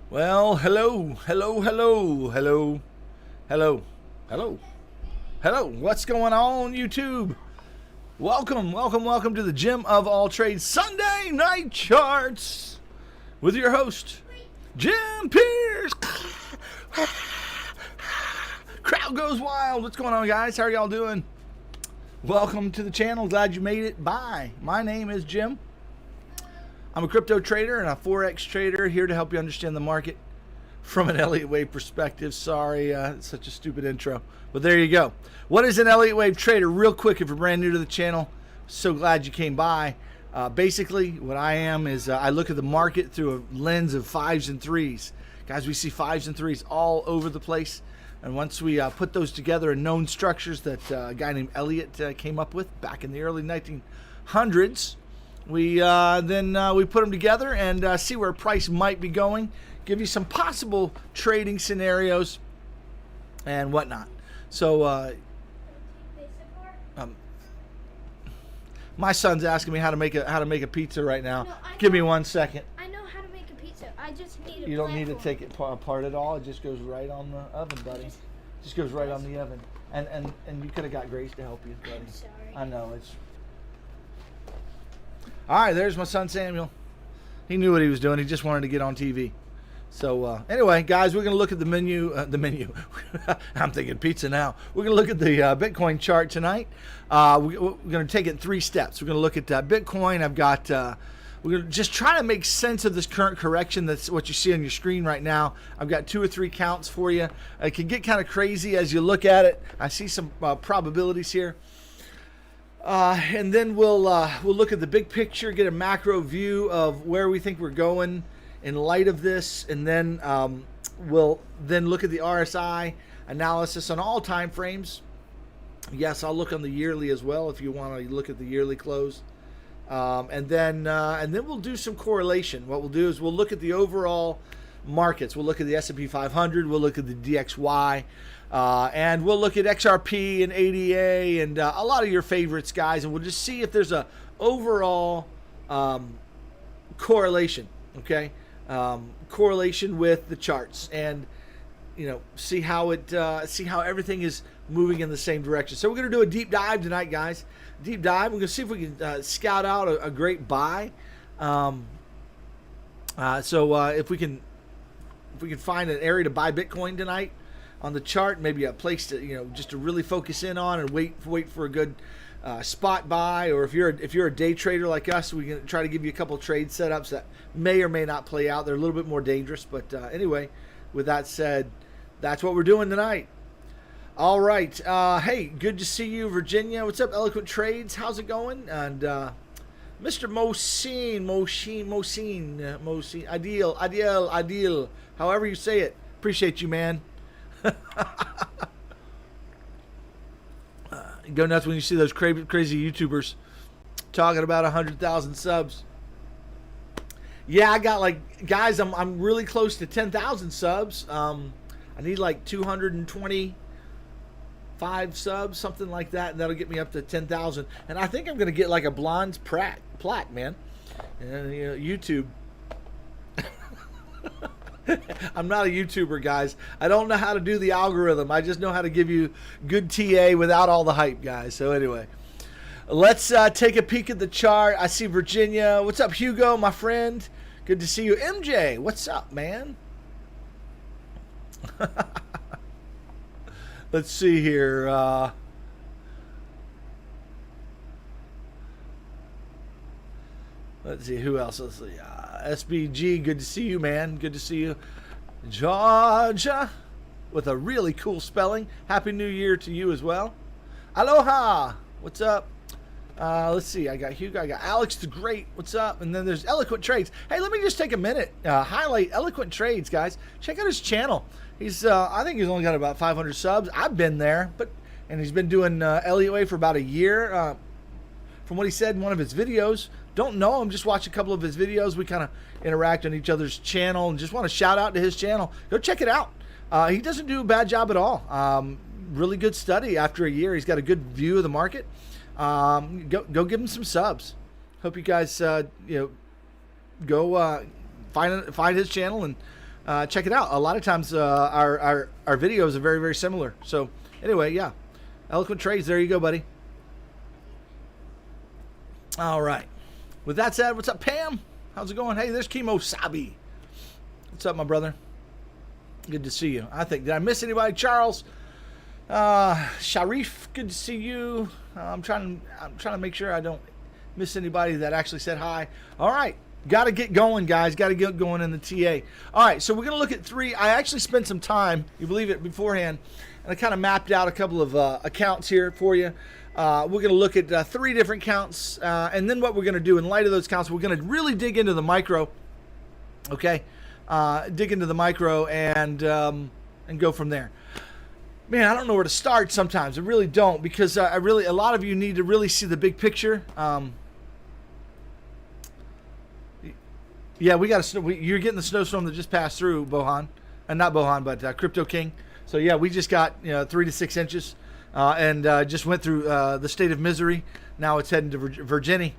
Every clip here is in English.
Well, hello, hello, hello, hello, hello, hello, hello. What's going on, YouTube? Welcome, welcome, welcome to the Gym of All Trades Sunday Night Charts with your host, Jim Pierce. Crowd goes wild. What's going on, guys? How are y'all doing? Welcome to the channel. Glad you made it by. My name is Jim. I'm a crypto trader and a Forex trader here to help you understand the market from an Elliott wave perspective. Sorry, it's such a stupid intro, but there you go. What is an Elliott wave trader? Real quick, if you're brand new to the channel, so glad you came by. Basically, what I am is I look at the market through a lens of fives and threes. Guys, we see fives and threes all over the place. And once we put those together in known structures that a guy named Elliott came up with back in the early 1900s, we put them together and see where price might be going, give you some possible trading scenarios and whatnot. So my son's asking me how to make a pizza right now. No, give me 1 second. I know how to make a pizza. I just need a You don't need to take it apart at all. It just goes right on the oven, buddy. Just goes right on the oven. And you could have got Grace to help you, buddy. I'm sorry. I know it's. All right, there's my son Samuel. He knew what he was doing. He just wanted to get on TV. So anyway, guys, we're going to look at the menu. I'm thinking pizza now. We're going to look at the Bitcoin chart tonight. We're going to take it in 3 steps. We're going to look at Bitcoin. I've got. We're going to just try to make sense of this current correction. That's what you see on your screen right now. I've got 2 or 3 counts for you. It can get kind of crazy as you look at it. I see some probabilities here. And then we'll look at the big picture, get a macro view of where we think we're going in light of this, and then we'll then look at the RSI analysis on all time frames. Yes, I'll look on the yearly as well if you want to look at the yearly close, and then we'll do some correlation. What we'll do is we'll look at the overall markets. We'll look at the SP500. We'll look at the DXY. And we'll look at XRP and ADA and a lot of your favorites, guys, and we'll just see if there's a overall correlation, okay? Correlation with the charts, and see how everything is moving in the same direction. So we're gonna do a deep dive tonight, guys. Deep dive. We're gonna see if we can scout out a great buy. If we can find an area to buy Bitcoin tonight on the chart, maybe a place to just to really focus in on and wait for a good spot buy, or if you're a day trader like us, we can try to give you a couple trade setups that may or may not play out. They're a little bit more dangerous, but anyway, with that said, that's what we're doing tonight. All right, hey, good to see you, Virginia. What's up, Eloquent Trades? How's it going? And Mr. Mosin, Ideal, however you say it. Appreciate you, man. Go nuts when you see those crazy YouTubers talking about 100,000 subs. Yeah, I got guys, I'm really close to 10,000 subs. I need 225 subs, something like that, and that'll get me up to 10,000. And I think I'm gonna get a bronze plaque, man. And YouTube. I'm not a YouTuber, guys. I don't know how to do the algorithm. I just know how to give you good TA without all the hype, guys. So anyway, let's take a peek at the chart. I see Virginia. What's up, Hugo, my friend? Good to see you. MJ, what's up, man? Let's see here. Let's see, who else? Let's see. SBG, good to see you, man. Good to see you. Georgia, with a really cool spelling. Happy New Year to you as well. Aloha. What's up? Let's see. I got Hugo. I got Alex the Great. What's up? And then there's Eloquent Trades. Hey, let me just take a minute. Highlight Eloquent Trades, guys. Check out his channel. He's, I think he's only got about 500 subs. I've been there, and he's been doing Elliott Wave for about a year. From what he said in one of his videos. Don't know him, just watch a couple of his videos. We kind of interact on each other's channel, and just want to shout out to his channel. Go check it out. He doesn't do a bad job at all. Really good study after a year. He's got a good view of the market. Go give him some subs. Hope you guys go find his channel and check it out. A lot of times our videos are very, very similar. So anyway, yeah. Eloquent Trades, there you go, buddy. All right. With that said, what's up, Pam? How's it going? Hey, there's Kimo Sabi. What's up, my brother? Good to see you. I think, did I miss anybody? Charles, Sharif, good to see you. I'm trying to make sure I don't miss anybody that actually said hi. All right. Got to get going, guys. Got to get going in the TA. All right, so we're going to look at three. I actually spent some time, you believe it, beforehand, and I kind of mapped out a couple of accounts here for you. We're going to look at three different counts, and then what we're going to do in light of those counts, we're going to really dig into the micro, okay? Dig into the micro and go from there. Man, I don't know where to start sometimes. I really don't, because a lot of you need to really see the big picture. Yeah, we got you're getting the snowstorm that just passed through, Bohan, and not Bohan, but Crypto King. So yeah, we just got 3 to 6 inches, and just went through the state of misery. Now it's heading to Virginia.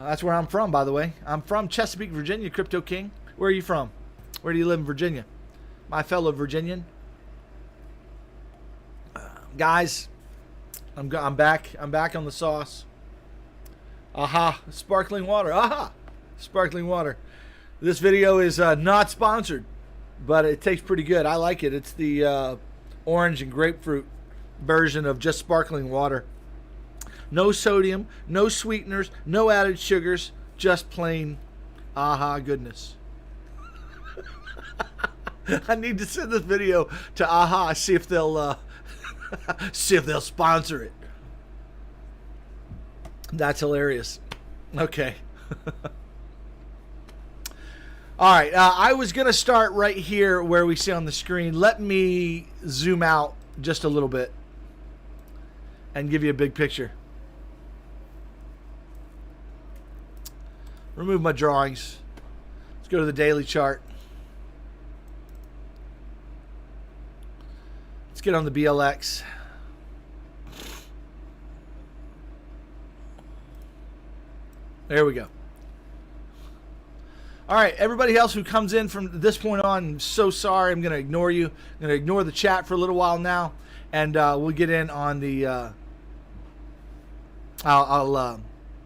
That's where I'm from, by the way. I'm from Chesapeake, Virginia. Crypto King. Where are you from? Where do you live in Virginia, my fellow Virginian? Guys, I'm back. I'm back on the sauce. Aha! Sparkling water. Aha! Sparkling water. This video is not sponsored, but it tastes pretty good. I like it. It's the orange and grapefruit version of just sparkling water. No sodium, no sweeteners, no added sugars, just plain aha goodness. I need to send this video to aha, see if they'll sponsor it. That's hilarious. Okay. All right, I was going to start right here where we see on the screen. Let me zoom out just a little bit and give you a big picture. Remove my drawings. Let's go to the daily chart. Let's get on the BLX. There we go. All right, everybody else who comes in from this point on, I'm so sorry. I'm going to ignore you. I'm going to ignore the chat for a little while now, and we'll get in on the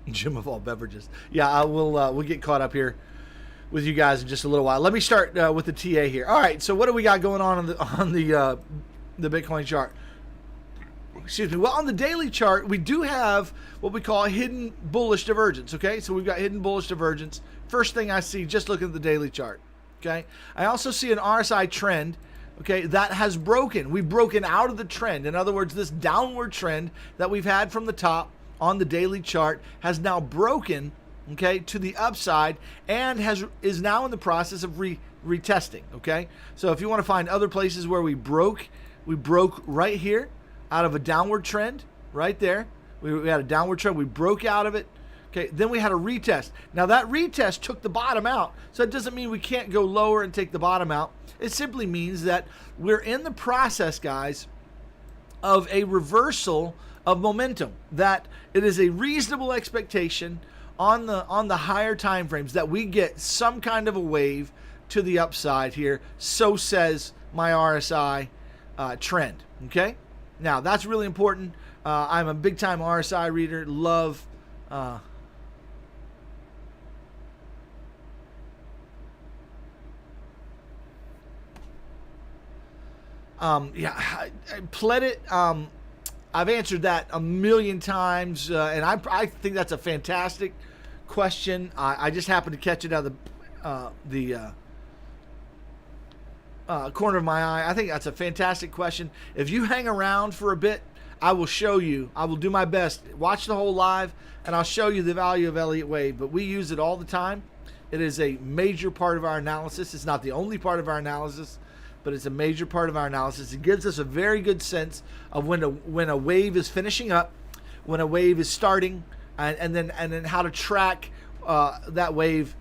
Jim of all beverages. Yeah, we'll get caught up here with you guys in just a little while. Let me start with the TA here. All right, so what do we got going on the Bitcoin chart? Excuse me. Well, on the daily chart, we do have what we call a hidden bullish divergence, okay? So we've got hidden bullish divergence. First thing I see, just looking at the daily chart, okay? I also see an RSI trend, okay, that has broken. We've broken out of the trend. In other words, this downward trend that we've had from the top on the daily chart has now broken, okay, to the upside, and is now in the process of retesting, okay? So if you want to find other places where we broke right here out of a downward trend, right there. We had a downward trend. We broke out of it. Okay, then we had a retest. Now that retest took the bottom out, so it doesn't mean we can't go lower and take the bottom out. It simply means that we're in the process, guys, of a reversal of momentum. That it is a reasonable expectation on the higher time frames that we get some kind of a wave to the upside here. So says my RSI trend. Okay. Now, that's really important. I'm a big-time RSI reader. Love. Pled it. I've answered that a million times, and I think that's a fantastic question. I just happened to catch it out of the corner of my eye. I think that's a fantastic question. If you hang around for a bit, I will show you. I will do my best. Watch the whole live, and I'll show you the value of Elliott Wave. But we use it all the time. It is a major part of our analysis. It's not the only part of our analysis, but it's a major part of our analysis. It gives us a very good sense of when a wave is finishing up, when a wave is starting, and then how to track that wave.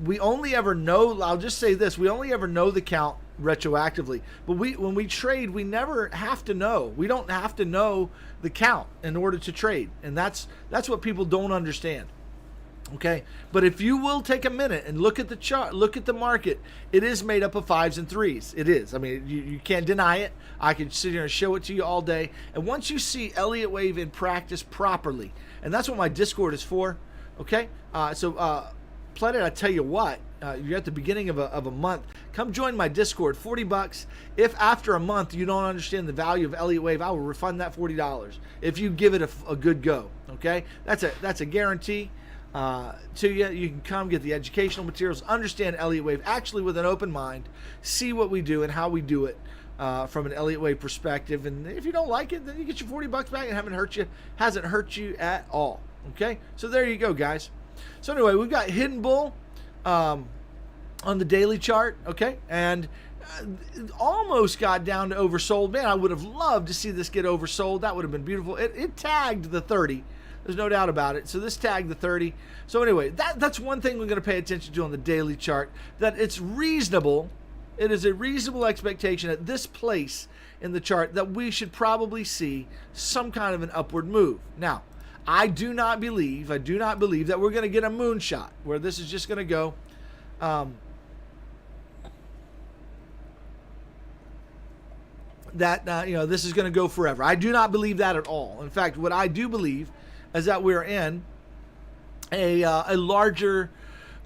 We only ever know. I'll just say this: we only ever know the count retroactively, but when we trade, we never have to know. We don't have to know the count in order to trade, and that's what people don't understand. Okay, but if you will take a minute and look at the chart, look at the market, it is made up of 5s and 3s. It is. I mean, you can't deny it. I could sit here and show it to you all day. And once you see Elliott Wave in practice properly, and that's what my Discord is for. Okay, Planet, I tell you what, you're at the beginning of a month. Come join my Discord, $40. If after a month you don't understand the value of Elliott Wave, I will refund that $40 if you give it a good go. Okay, that's a guarantee. To you. You can come get the educational materials, understand Elliott Wave actually with an open mind, see what we do and how we do it from an Elliott Wave perspective. And if you don't like it, then you get your $40 back and hasn't hurt you at all. Okay, so there you go, guys. So anyway, we've got Hidden Bull on the daily chart. Okay, and it almost got down to oversold. Man, I would have loved to see this get oversold. That would have been beautiful. It tagged the 30. There's no doubt about it. So this tagged the 30. So anyway, that's one thing we're going to pay attention to on the daily chart, that it's reasonable. It is a reasonable expectation at this place in the chart that we should probably see some kind of an upward move. Now, I do not believe that we're going to get a moonshot where this is just going to go this is going to go forever. I do not believe that at all. In fact, what I do believe is that we're in a larger,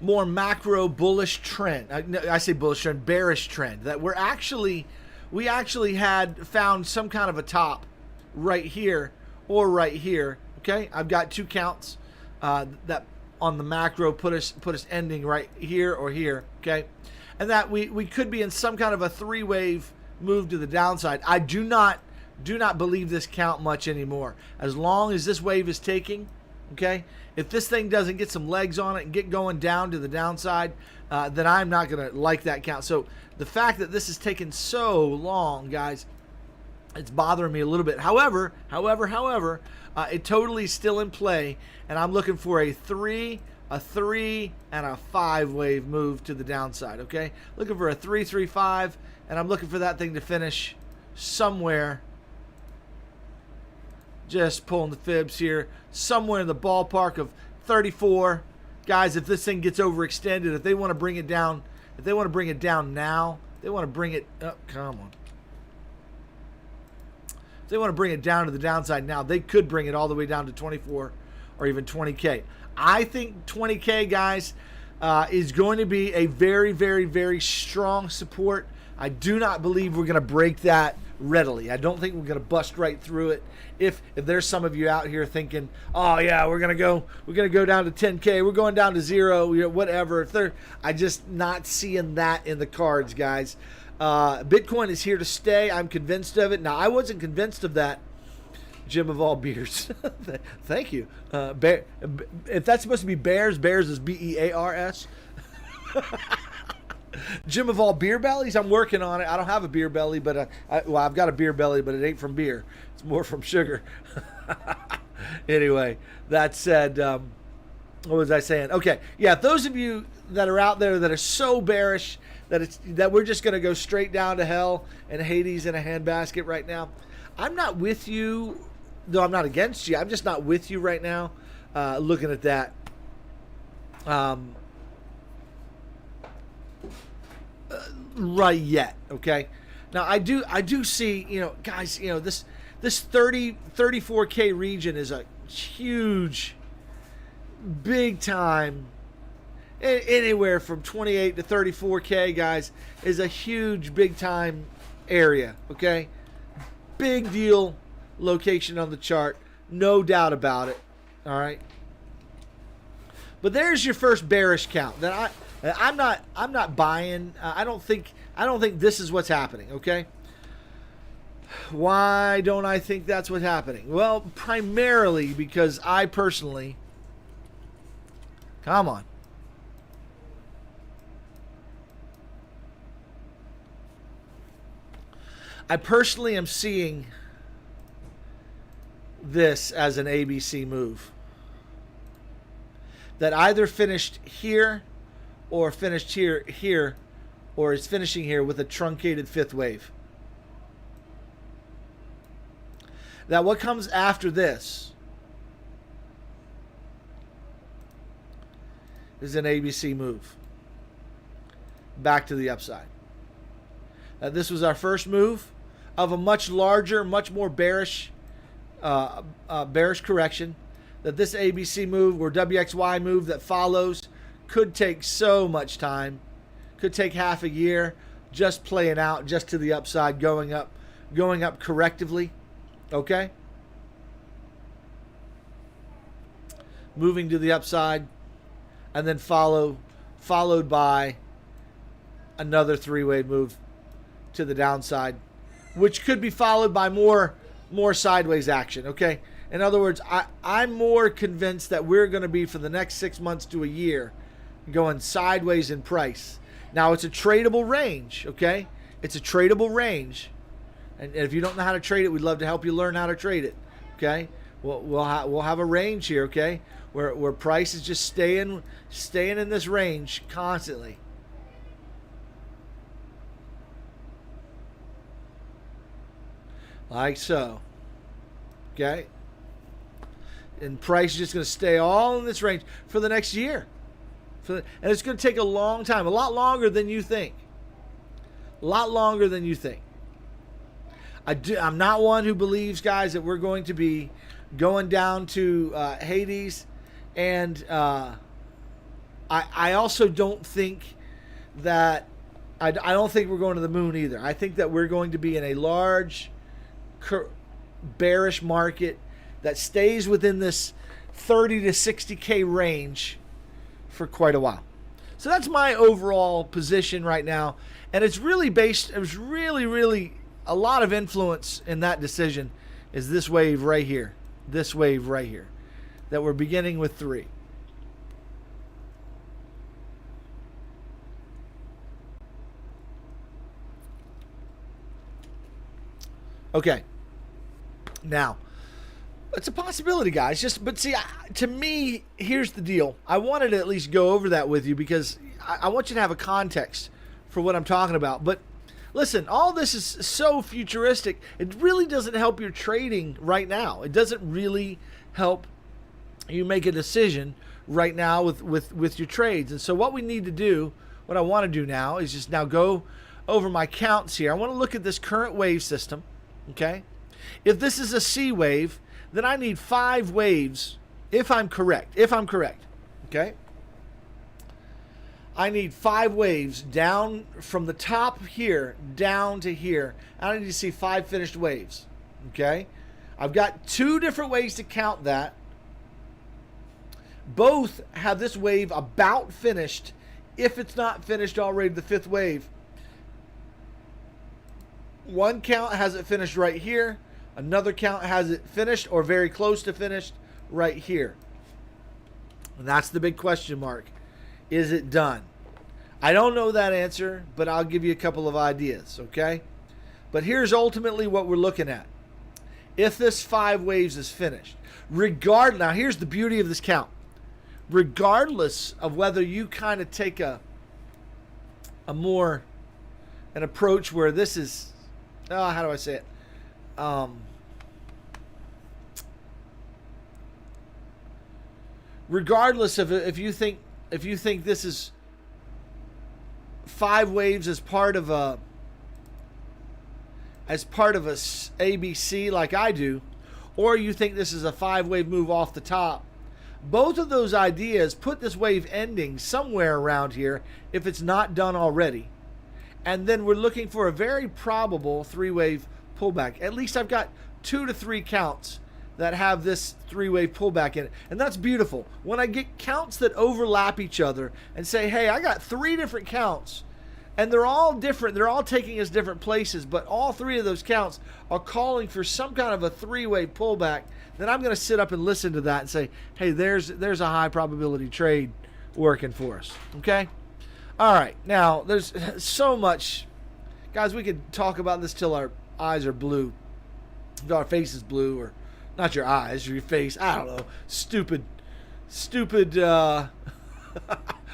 more macro bullish trend. I say bullish trend, bearish trend. That we actually had found some kind of a top right here or right here. Okay, I've got 2 counts that on the macro put us ending right here or here. Okay, and that we could be in some kind of a 3-wave move to the downside. I do not believe this count much anymore. As long as this wave is taking, okay, if this thing doesn't get some legs on it and get going down to the downside, then I'm not going to like that count. So the fact that this has taken so long, guys, it's bothering me a little bit. However, it totally is still in play, and I'm looking for a 3, and a 5-wave move to the downside, okay? Looking for a 3, 3, 5, and I'm looking for that thing to finish somewhere. Just pulling the fibs here, somewhere in the ballpark of 34. Guys, if this thing gets overextended, if they want to bring it down, now, they want to bring it up, come on. If they want to bring it down to the downside now, they could bring it all the way down to 24 or even 20K. I think 20K, guys, is going to be a very, very, very strong support. I do not believe we're going to break that readily. I don't think we're going to bust right through it. If there's some of you out here thinking, oh yeah, we're going to go down to 10K, we're going down to 0, whatever. I just not seeing that in the cards, guys. Bitcoin is here to stay. I'm convinced of it. Now, I wasn't convinced of that, Jim of all beers. Thank you. If that's supposed to be bears is BEARS. Jim of all beer bellies, I'm working on it. I don't have a beer belly, but I've got a beer belly, but it ain't from beer. It's more from sugar. Anyway, that said, what was I saying? Okay, yeah, those of you that are out there that are so bearish that we're just going to go straight down to hell and Hades in a handbasket right now, I'm not with you, though I'm not against you. I'm just not with you right now looking at that. Right yet, okay? Now I do see, guys, this 34K region is a huge, big time. Anywhere from 28 to 34K, guys, is a huge, big time area, okay? Big deal location on the chart, no doubt about it. All right. But there's your first bearish count. That I'm not buying. I don't think this is what's happening, okay? Why don't I think that's what's happening? Well, primarily because I personally, come on. I personally am seeing this as an ABC move that either finished here or finished here, or is finishing here with a truncated 5th wave. Now, what comes after this is an ABC move back to the upside. This was our first move of a much larger, much more bearish correction. That this ABC move or WXY move that follows could take so much time, could take half a year, just playing out, just to the upside, going up correctively. Okay, moving to the upside, and then followed by another three-way move to the downside, which could be followed by more sideways action. Okay, in other words, I'm more convinced that we're going to be, for the next 6 months to a year, going sideways in price. Now, it's a tradable range. Okay, it's a tradable range, and if you don't know how to trade it, we'd love to help you learn how to trade it. Okay, we'll have a range here. Okay, where price is just staying in this range constantly. Like so. Okay? And price is just going to stay all in this range for the next year. And it's going to take a long time. A lot longer than you think. A lot longer than you think. I'm not one who believes, guys, that we're going to be going down to Hades. And I also don't think that... I don't think we're going to the moon either. I think that we're going to be in a large... bearish market that stays within this 30 to 60K range for quite a while. So that's my overall position right now, and it's really based, it was really a lot of influence in that decision is this wave right here, that we're beginning with 3. Okay. Now, it's a possibility, guys. But see, to me, here's the deal. I wanted to at least go over that with you because I want you to have a context for what I'm talking about. But listen, all this is so futuristic. It really doesn't help your trading right now. It doesn't really help you make a decision right now with your trades. And so what we need to do, what I want to do now is just now go over my counts here. I want to look at this current wave system. Okay, if this is a C wave, then I need 5 waves if I'm correct. Okay, I need 5 waves down from the top here down to here. I need to see 5 finished waves. Okay, I've got 2 different ways to count that. Both have this wave about finished. If it's not finished already, the 5th wave. One count has it finished right here. Another count has it finished or very close to finished right here. And that's the big question mark. Is it done? I don't know that answer, but I'll give you a couple of ideas, okay? But here's ultimately what we're looking at. If this 5 waves is finished, now here's the beauty of this count. Regardless of whether you kind of take an approach where this is, how do I say it? Regardless of if you think this is 5 waves as part of a ABC like I do, or you think this is a 5-wave move off the top, both of those ideas put this wave ending somewhere around here if it's not done already. And then we're looking for a very probable 3-wave pullback. At least I've got 2 to 3 counts that have this 3-wave pullback in it. And that's beautiful. When I get counts that overlap each other and say, hey, I got 3 different counts, and they're all different. They're all taking us different places, but all 3 of those counts are calling for some kind of a 3-wave pullback. Then I'm going to sit up and listen to that and say, hey, there's a high probability trade working for us. Okay? All right, now there's so much, guys. We could talk about this till our eyes are blue, till our face is blue, or not your eyes, or your face. I don't know, stupid,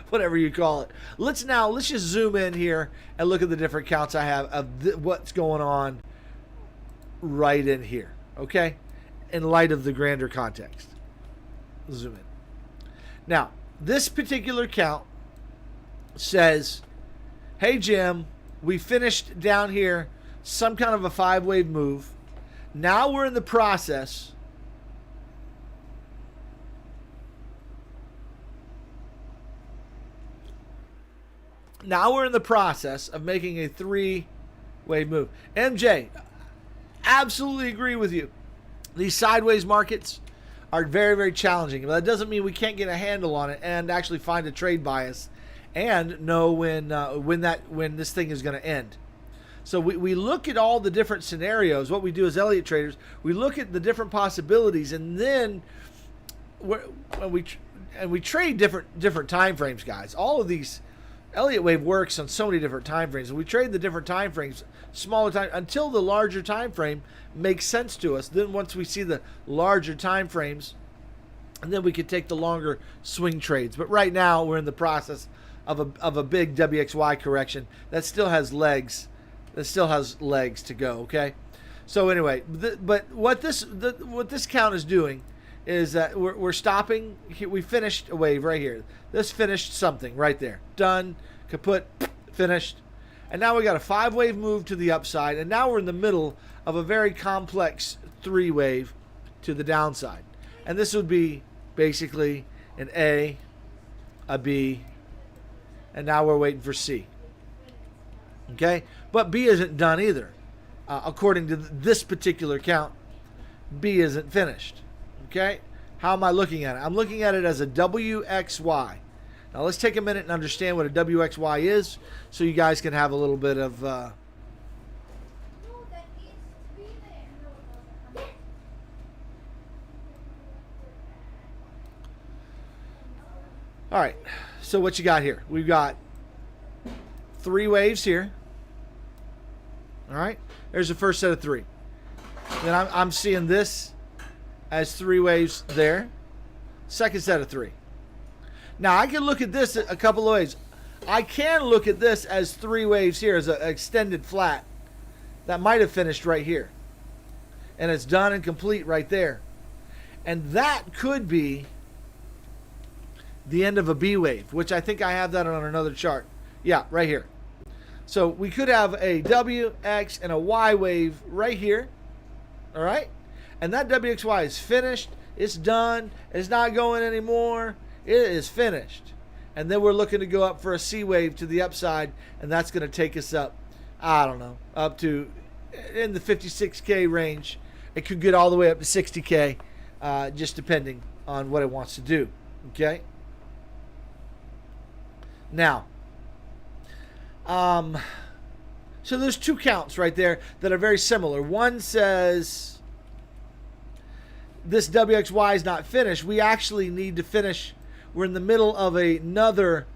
whatever you call it. Let's just zoom in here and look at the different counts I have of what's going on right in here. Okay, in light of the grander context, zoom in. Now, this particular count says, hey Jim, we finished down here some kind of a 5-wave move. Now we're in the process of making a 3-wave move. MJ, absolutely agree with you. These sideways markets are very, very challenging. But that doesn't mean we can't get a handle on it and actually find a trade bias and know when this thing is going to end. So we look at all the different scenarios. What we do as Elliott traders, we look at the different possibilities, and then we trade different time frames, guys. All of these Elliott wave works on so many different time frames, and we trade the different time frames, smaller time, until the larger time frame makes sense to us. Then once we see the larger time frames, and then we can take the longer swing trades. But right now we're in the process of a big WXY correction that still has legs. That still has legs to go. Okay, so anyway, but what this count is doing is that we're stopping. We finished a wave right here. This finished something right there. Done, kaput, finished. And now we got a 5-wave move to the upside, and now we're in the middle of a very complex 3-wave to the downside. And this would be basically an A, a B, and now we're waiting for C. Okay? But B isn't done either. According to this particular count, B isn't finished. Okay? How am I looking at it? I'm looking at it as a WXY. Now let's take a minute and understand what a WXY is so you guys can have a little bit of... No, that needs to be there. All right. So what you got here? We've got 3 waves here. All right. There's the first set of 3. Then I'm seeing this as 3 waves there. Second set of 3. Now I can look at this a couple of ways. I can look at this as 3 waves here as an extended flat that might have finished right here, and it's done and complete right there, and that could be the end of a B wave, which I think I have that on another chart. Yeah, right here. So we could have a W, X, and a Y wave right here. All right, and that WXY is finished. It's done. It's not going anymore. It is finished. And then we're looking to go up for a C wave to the upside, and that's going to take us up, I don't know, up to in the 56K range. It could get all the way up to 60K, just depending on what it wants to do. Okay? Now, so there's 2 counts right there that are very similar. One says this WXY is not finished. We actually need to finish. We're in the middle of a larger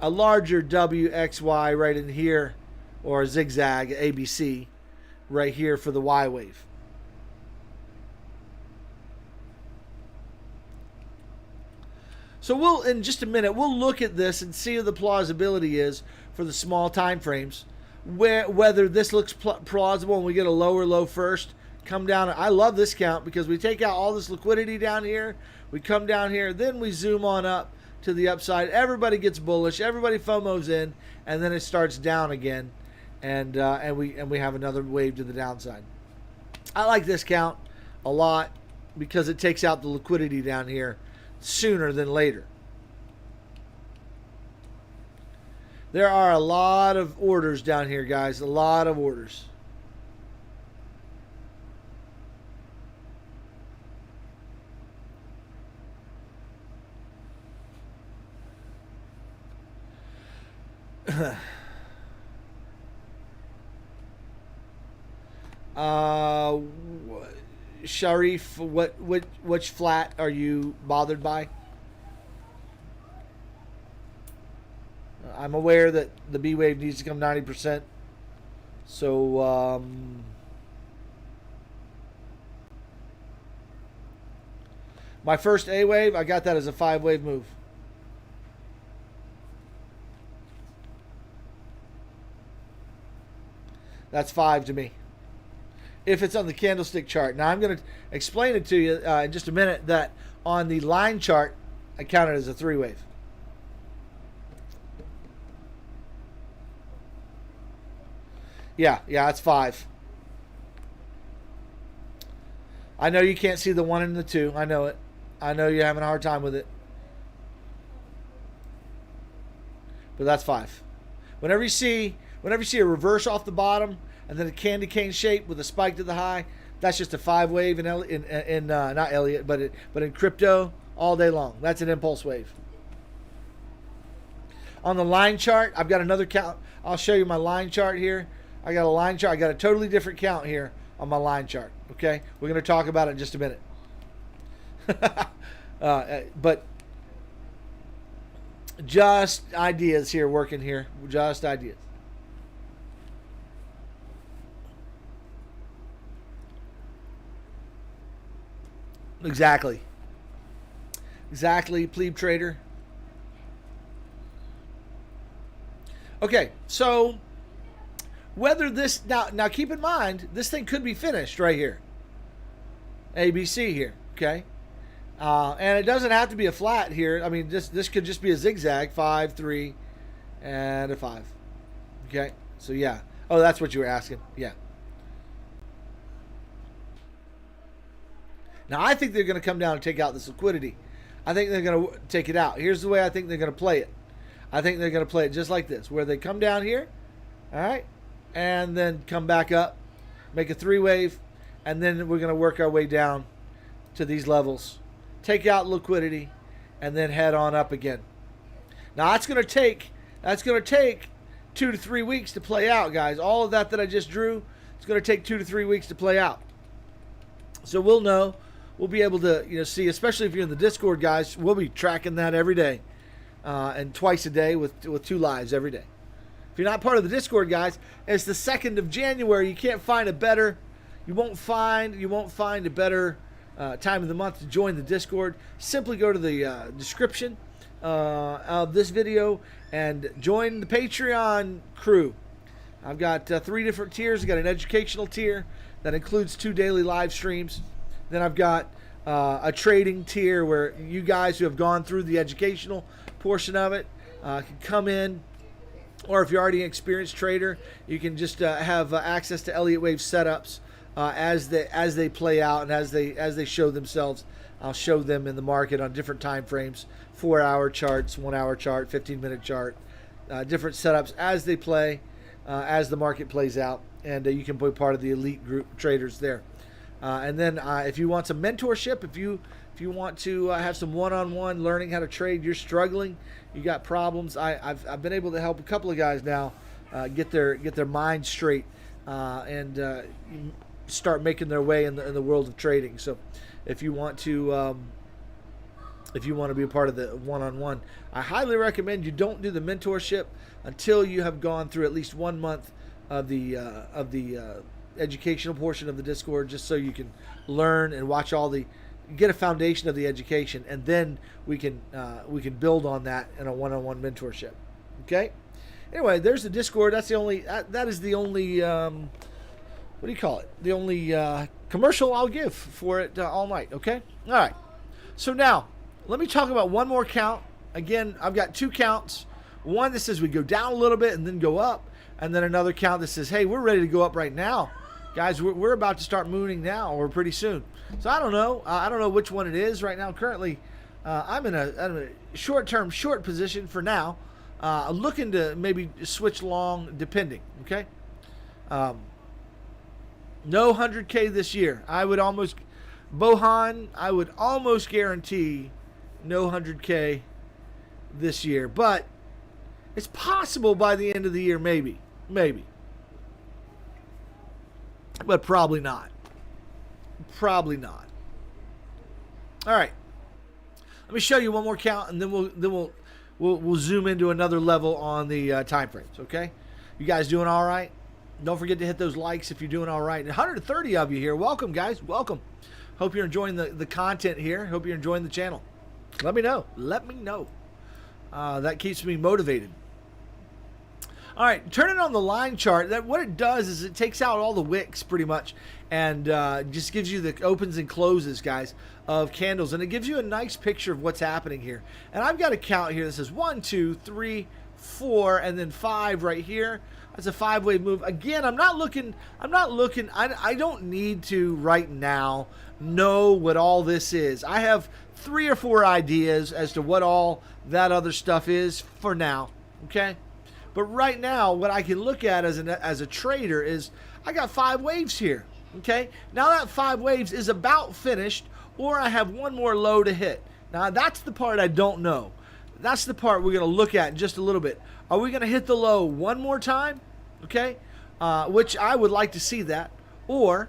WXY right in here, or a zigzag, ABC, right here for the Y wave. So we'll, in just a minute, we'll look at this and see what the plausibility is for the small time frames, whether this looks plausible and we get a lower low first, come down. I love this count because we take out all this liquidity down here. We come down here, then we zoom on up to the upside. Everybody gets bullish. Everybody FOMOs in, and then it starts down again, and we have another wave to the downside. I like this count a lot because it takes out the liquidity down here sooner than later. There are a lot of orders down here, guys. A lot of orders. Sharif, which flat are you bothered by? I'm aware that the B wave needs to come 90%. So my first A wave, I got that as a 5-wave move. That's 5 to me. If it's on the candlestick chart. Now I'm going to explain it to you in just a minute that on the line chart, I count it as a 3-wave. Yeah, that's 5. I know you can't see the 1 and the 2. I know it. I know you're having a hard time with it. But that's 5. Whenever you see a reverse off the bottom and then a candy cane shape with a spike to the high, that's just a 5-wave in not Elliott, but in crypto all day long. That's an impulse wave. On the line chart, I've got another count. I'll show you my line chart here. I got a line chart. I got a totally different count here on my line chart. Okay, we're going to talk about it in just a minute. But just ideas here, working here. Just ideas. Exactly, plebe trader. Okay, so whether this now keep in mind this thing could be finished right here, ABC here, okay, and it doesn't have to be a flat here. I mean, this could just be a zigzag, 5, 3, and a 5. Okay, so yeah. Oh, that's what you were asking. Yeah. Now, I think they're going to come down and take out this liquidity. I think they're going to take it out. Here's the way I think they're going to play it. I think they're going to play it just like this, where they come down here, all right, and then come back up, make a 3-wave, and then we're going to work our way down to these levels, take out liquidity, and then head on up again. Now, that's going to take 2 to 3 weeks to play out, guys. All of that I just drew, it's going to take 2 to 3 weeks to play out. So we'll know. We'll be able to, see, especially if you're in the Discord, guys. We'll be tracking that every day, and twice a day with 2 lives every day. If you're not part of the Discord, guys, it's the 2nd of January. You can't find a better. You won't find a better time of the month to join the Discord. Simply go to the description of this video and join the Patreon crew. I've got 3 different tiers. I've got an educational tier that includes 2 daily live streams. Then I've got a trading tier where you guys who have gone through the educational portion of it can come in. Or if you're already an experienced trader, you can just have access to Elliott Wave setups as they play out and as they show themselves. I'll show them in the market on different time frames, 4-hour charts, 1-hour chart, 15-minute chart, different setups as they play, as the market plays out, and you can be part of the elite group traders there. And then if you want some mentorship, if you want to have some one-on-one learning how to trade, you're struggling, you got problems, I've been able to help a couple of guys now get their mind straight and start making their way in the world of trading. So if you want to be a part of the one-on-one, I highly recommend you don't do the mentorship until you have gone through at least 1 month of the educational portion of the Discord, just so you can learn and watch get a foundation of the education, and then we can build on that in a one-on-one mentorship. Okay. Anyway, there's the Discord. That is the only what do you call it? The only commercial I'll give for it all night. Okay. All right. So now let me talk about one more count. Again, I've got 2 counts. One that says we go down a little bit and then go up, and then another count that says, hey, we're ready to go up right now. Guys, we're about to start mooning now, or pretty soon. So I don't know. I don't know which one it is right now. Currently, I'm in a short-term short position for now. Looking to maybe switch long, depending. Okay. No 100K this year. I would almost guarantee no 100K this year. But it's possible by the end of the year, maybe. But probably not. All right. Let me show you one more count, and then we'll zoom into another level on the time frames. Okay. You guys doing all right? Don't forget to hit those likes if you're doing all right. 130 of you here. Welcome, guys. Welcome. Hope you're enjoying the content here. Hope you're enjoying the channel. Let me know. That keeps me motivated. All right, turning on the line chart, that what it does is it takes out all the wicks pretty much and just gives you the opens and closes, guys, of candles. And it gives you a nice picture of what's happening here. And I've got a count here that says 1, 2, 3, 4, and then 5 right here. That's a 5-wave move. Again, I'm not looking, I don't need to right now know what all this is. I have 3 or 4 ideas as to what all that other stuff is for now, okay? But right now, what I can look at as a trader is I got 5 waves here, okay? Now that 5 waves is about finished, or I have one more low to hit. Now that's the part I don't know. That's the part we're going to look at in just a little bit. Are we going to hit the low one more time? Okay, which I would like to see that. Or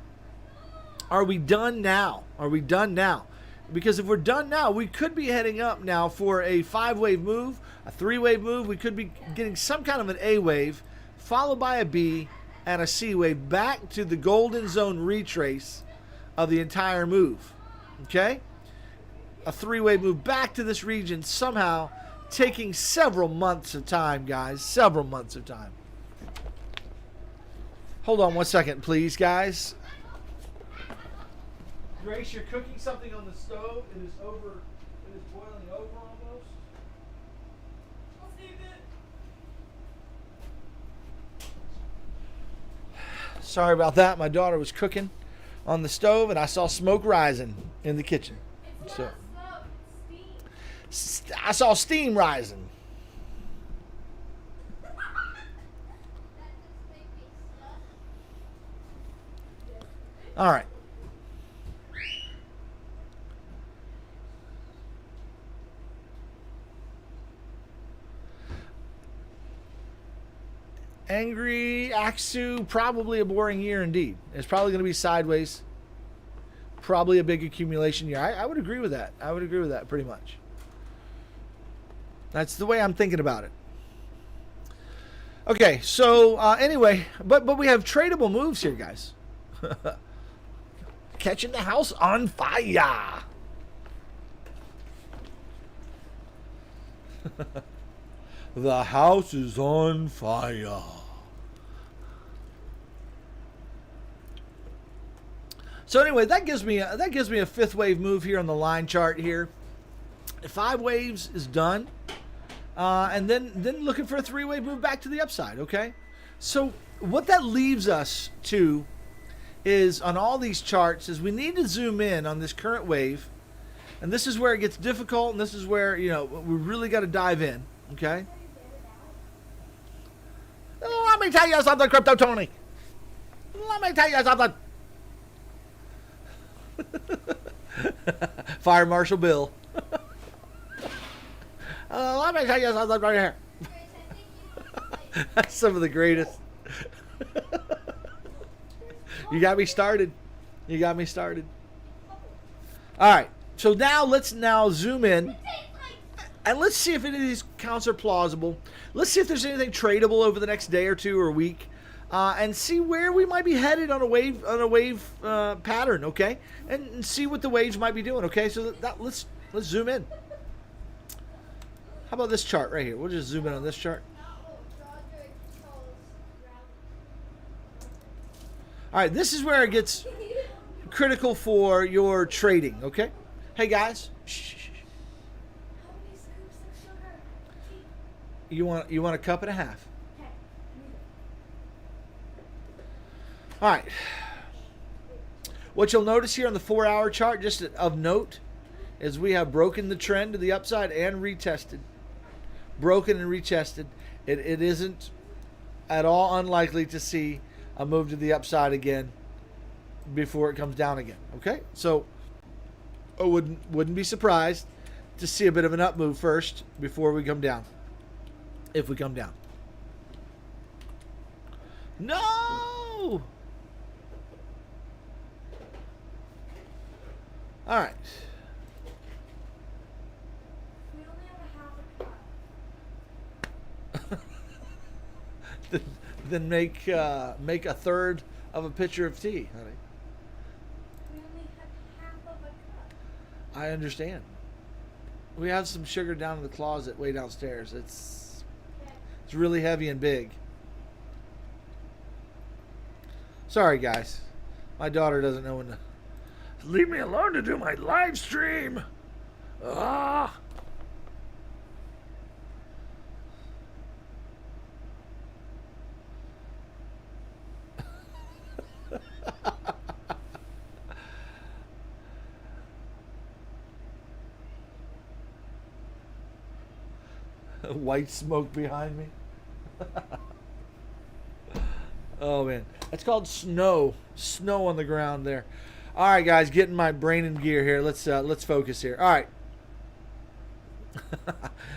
are we done now? Are we done now? Because if we're done now, we could be heading up now for a 5-wave move, a 3-wave move. We could be getting some kind of an A wave, followed by a B and a C wave back to the golden zone retrace of the entire move. Okay? A 3-wave move back to this region somehow, taking several months of time, guys. Several months of time. Hold on one second, please, guys. Grace, you're cooking something on the stove. It is over. It is boiling over almost. Sorry about that. My daughter was cooking on the stove, and I saw smoke rising in the kitchen. It's So not smoke, it's steam. I saw steam rising. That just make me stuck. All right. Angry Aksu, probably a boring year indeed. It's probably going to be sideways. Probably a big accumulation year. I would agree with that. I would agree with that pretty much. That's the way I'm thinking about it. Okay, so anyway, but we have tradable moves here, guys. Catching the house on fire. The house is on fire. So anyway, that gives me a 5th wave move here on the line chart here. 5 waves is done, and then looking for a 3-wave move back to the upside. Okay, so what that leaves us to is on all these charts is we need to zoom in on this current wave, and this is where it gets difficult, and this is where we really got to dive in. Okay. Let me tell you something, Crypto Tony. Let me tell you something. Fire Marshal Bill. Let me tell you something right here. Grace, I think you should play. That's some of the greatest. You got me started. You got me started. All right. So now let's zoom in. And let's see if any of these counts are plausible. Let's see if there's anything tradable over the next day or two or week, and see where we might be headed on a wave pattern. Okay, and see what the waves might be doing. Okay, so let's zoom in. How about this chart right here? We'll just zoom in on this chart. All right, this is where it gets critical for your trading. Okay, hey guys. Shh. How many scoops of sugar? You want a cup and a half. Okay. All right. What you'll notice here on the 4-hour chart, just of note, is we have broken the trend to the upside and retested. Broken and retested. It isn't at all unlikely to see a move to the upside again before it comes down again. Okay? So I wouldn't be surprised to see a bit of an up move first before we come down. If we come down. No! All right. We only have a half a cup. Then make a third of a pitcher of tea, honey. We only have half of a cup. I understand. We have some sugar down in the closet way downstairs. It's really heavy and big. Sorry, guys. My daughter doesn't know when to leave me alone to do my live stream. Ah. White smoke behind me. Oh man, that's called snow. Snow on the ground there. All right, guys, getting my brain in gear here. Let's focus here. All right.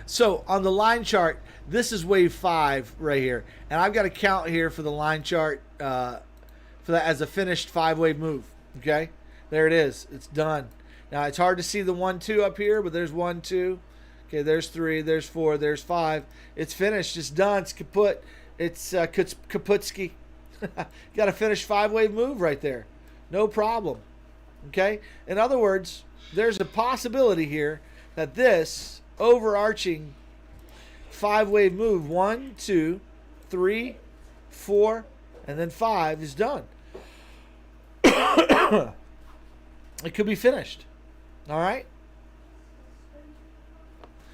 So on the line chart, this is wave 5 right here, and I've got a count here for the line chart for that as a finished 5-wave move. Okay, there it is. It's done. Now it's hard to see the 1, 2 up here, but there's 1, 2. Okay, there's 3, there's 4, there's 5. It's finished. It's done. It's kaput. It's kaputski. Got a finished 5-wave move right there. No problem. Okay? In other words, there's a possibility here that this overarching 5-wave move, 1, 2, 3, 4, and then 5 is done. It could be finished. All right?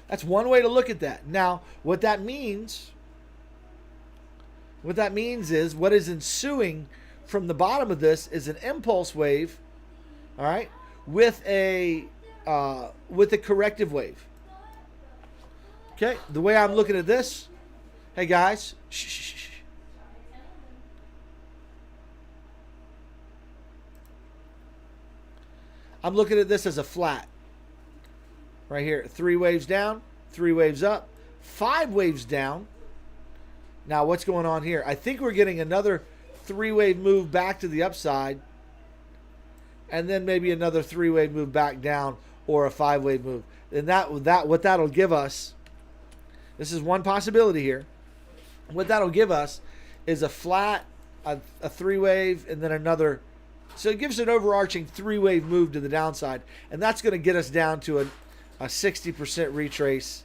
That's one way to look at that. Now, what that means is what is ensuing from the bottom of this is an impulse wave, all right, with a corrective wave. Okay, the way I'm looking at this, hey guys, shh. I'm looking at this as a flat. Right here, 3 waves down, 3 waves up, 5 waves down. Now, what's going on here? I think we're getting another 3-wave move back to the upside, and then maybe another 3-wave move back down, or a 5-wave move. And what that'll give us, this is one possibility here. What that'll give us is a flat, a 3-wave, and then another. So it gives an overarching 3-wave move to the downside, and that's going to get us down to a 60% retrace.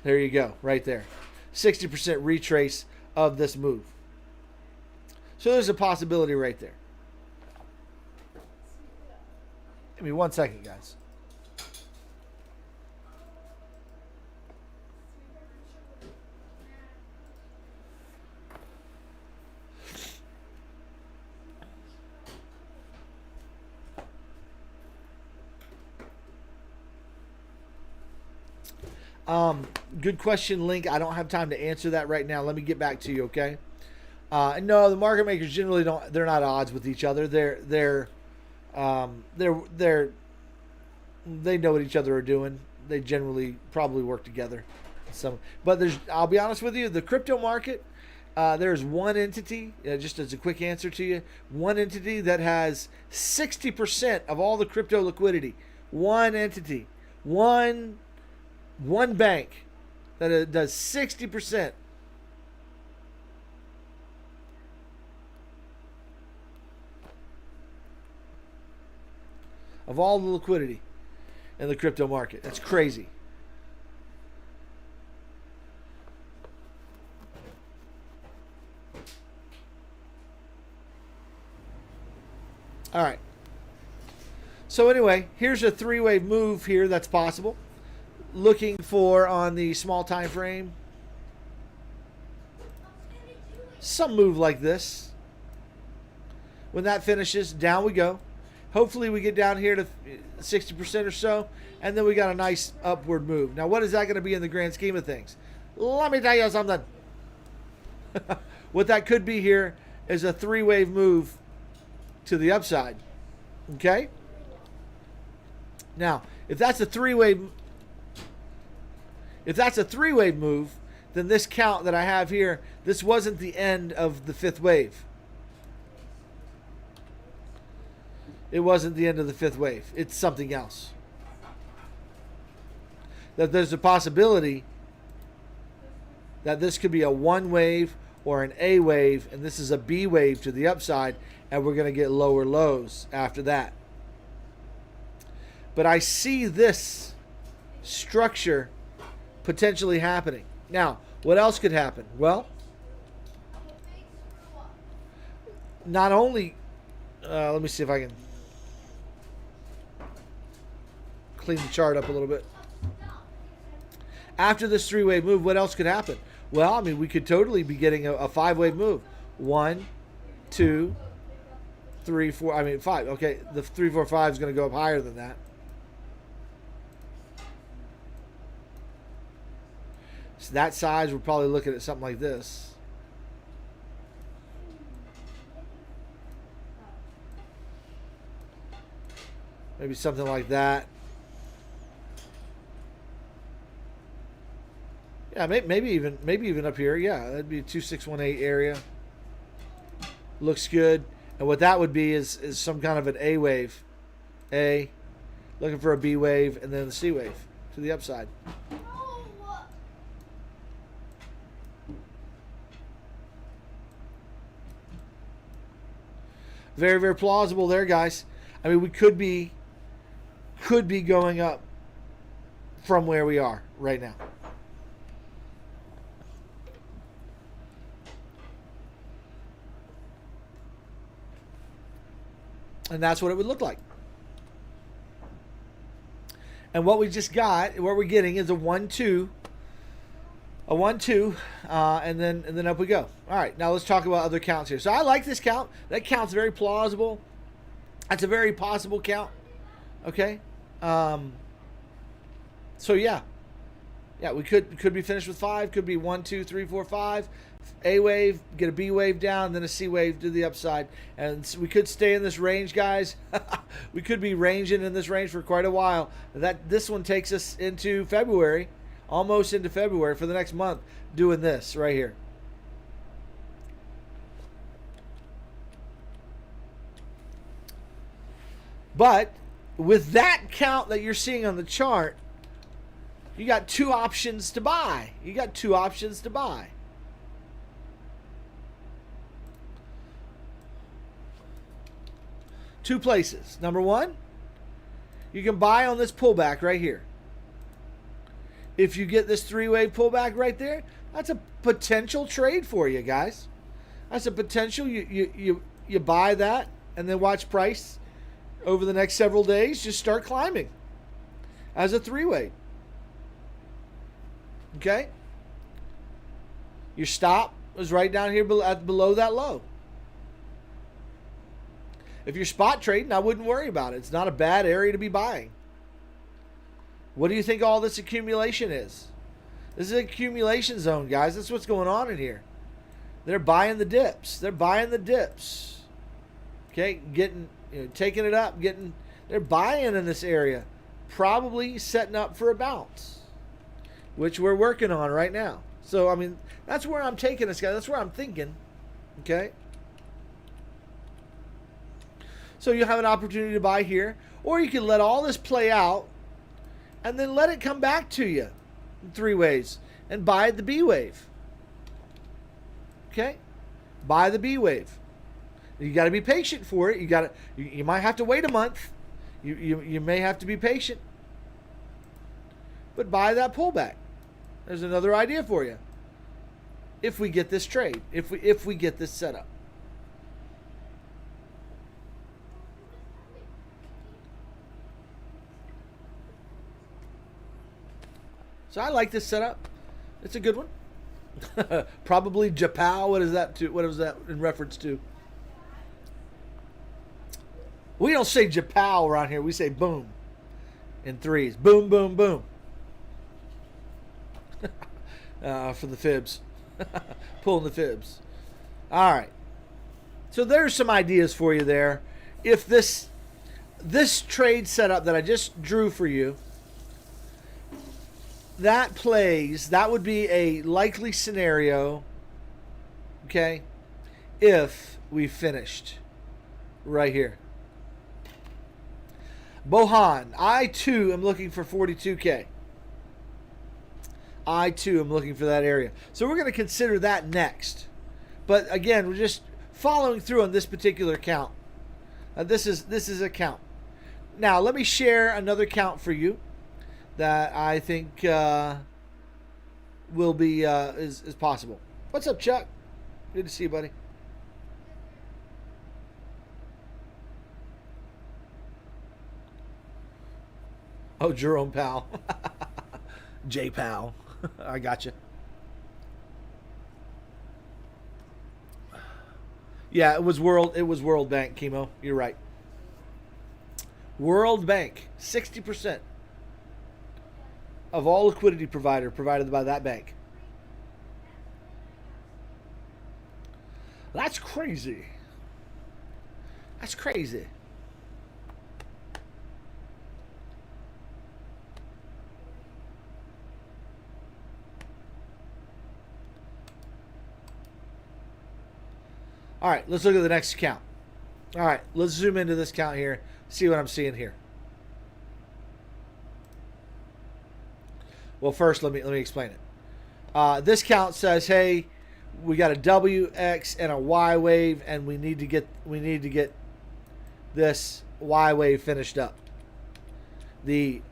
There you go, right there. 60% retrace of this move. So there's a possibility right there. Give me 1 second, guys. Good question, Link. I don't have time to answer that right now. Let me get back to you, okay? No, the market makers generally don't. They're not at odds with each other. They know what each other are doing. They generally probably work together. But I'll be honest with you, the crypto market. There's one entity, just as a quick answer to you, one entity that has 60% of all the crypto liquidity. One entity, one bank that does 60%. Of all the liquidity in the crypto market. That's crazy. All right. So anyway, here's a 3-wave move here that's possible. Looking for on the small time frame some move like this. When that finishes, down we go. Hopefully we get down here to 60% or so, and then we got a nice upward move. Now, what is that going to be in the grand scheme of things? Let me tell you something. What that could be here is a 3-wave move to the upside. Okay? Now, if that's a 3-wave move, then this count that I have here, this wasn't the end of the 5th wave. It wasn't the end of the 5th wave. It's something else. That there's a possibility that this could be a 1 wave or an A wave, and this is a B wave to the upside, and we're going to get lower lows after that. But I see this structure potentially happening. Now, what else could happen? Well, not only, let me see if I can clean the chart up a little bit. After this three-wave move, what else could happen? Well, I mean, we could totally be getting a five-wave move. 1, 2, 3, 4. I mean, 5. Okay, the 3, 4, 5 is going to go up higher than that. So that size, we're probably looking at something like this. Maybe something like that. Yeah, maybe even up here. Yeah, that'd be a 2618 area. Looks good. And what that would be is some kind of an A wave. A, looking for a B wave, and then the C wave to the upside. Very, very plausible there, guys. I mean, we could be going up from where we are right now. And that's what it would look like. And what we just got, what we're getting is a 1-2, and then up we go. All right, now let's talk about other counts here. So I like this count. That count's very plausible. That's a very possible count. Okay. So yeah, we could be finished with 5. Could be 1, 2, 3, 4, 5. A wave, get a B wave down, then a C wave to the upside, and we could stay in this range, guys. We could be ranging in this range for quite a while. This one takes us into February, almost into February for the next month, doing this right here. But with that count that you're seeing on the chart, you got 2 options to buy. Two places. Number one, you can buy on this pullback right here. If you get this 3-wave pullback right there, that's a potential trade for you, guys. That's a potential. You buy that and then watch price over the next several days just start climbing as a 3-wave. Okay? Your stop is right down here below that low. If you're spot trading, I wouldn't worry about it. It's not a bad area to be buying. What do you think all this accumulation is? This is an accumulation zone, guys. That's what's going on in here. They're buying the dips. Okay, taking it up, they're buying in this area. Probably setting up for a bounce, which we're working on right now. So, I mean, that's where I'm taking this, guy. That's where I'm thinking. Okay? So you have an opportunity to buy here, or you can let all this play out and then let it come back to you in 3 ways and buy the B wave. Okay? Buy the B wave. You got to be patient for it. You might have to wait a month. You may have to be patient. But buy that pullback. There's another idea for you. If we get this trade, if we get this setup. So I like this setup. It's a good one. Probably Japow. What is that in reference to? We don't say Japow around here. We say boom in 3s. Boom, boom, boom. For the fibs. Pulling the fibs. All right. So there's some ideas for you there. If this trade setup that I just drew for you, that plays, that would be a likely scenario, okay, if we finished right here. Bohan, I too am looking for 42K. I too am looking for that area. So we're going to consider that next. But again, we're just following through on this particular count. This is a count. Now, let me share another count for you that I think will be is possible. What's up, Chuck? Good to see you, buddy. Oh, Jerome Powell. J Powell. I got you. Yeah, it was World Bank, Chemo. You're right. World Bank, 60% of all liquidity provided by that bank. That's crazy. That's crazy. All right, let's look at the next account. All right, let's zoom into this account here, see what I'm seeing here. Well, first, let me explain it. This count says, hey, we got a W, X, and a Y wave, and we need to get this Y wave finished up. The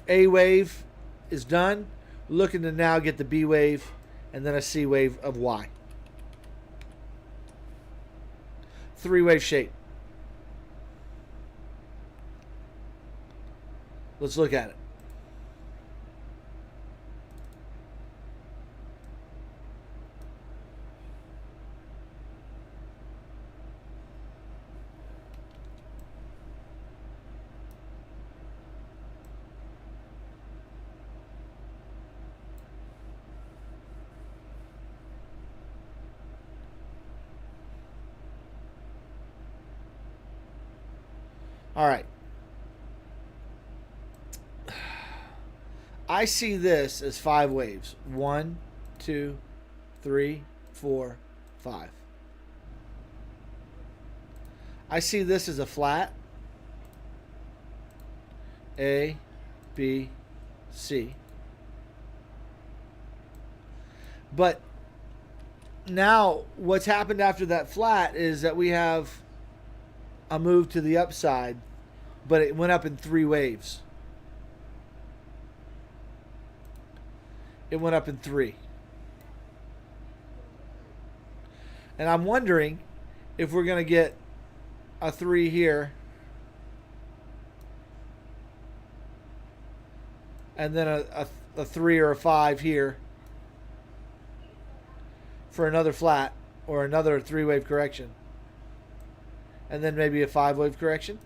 A wave is done. Looking to now get the B wave and then a C wave of Y. 3-wave shape. Let's look at it. All right. I see this as 5 waves. 1, 2, 3, 4, 5. I see this as a flat. A, B, C. But now what's happened after that flat is that we have a move to the upside, but it went up in 3 waves. It went up in 3. And I'm wondering if we're going to get a 3 here and then a 3 or a 5 here for another flat or another 3-wave correction. And then maybe a 5-wave correction.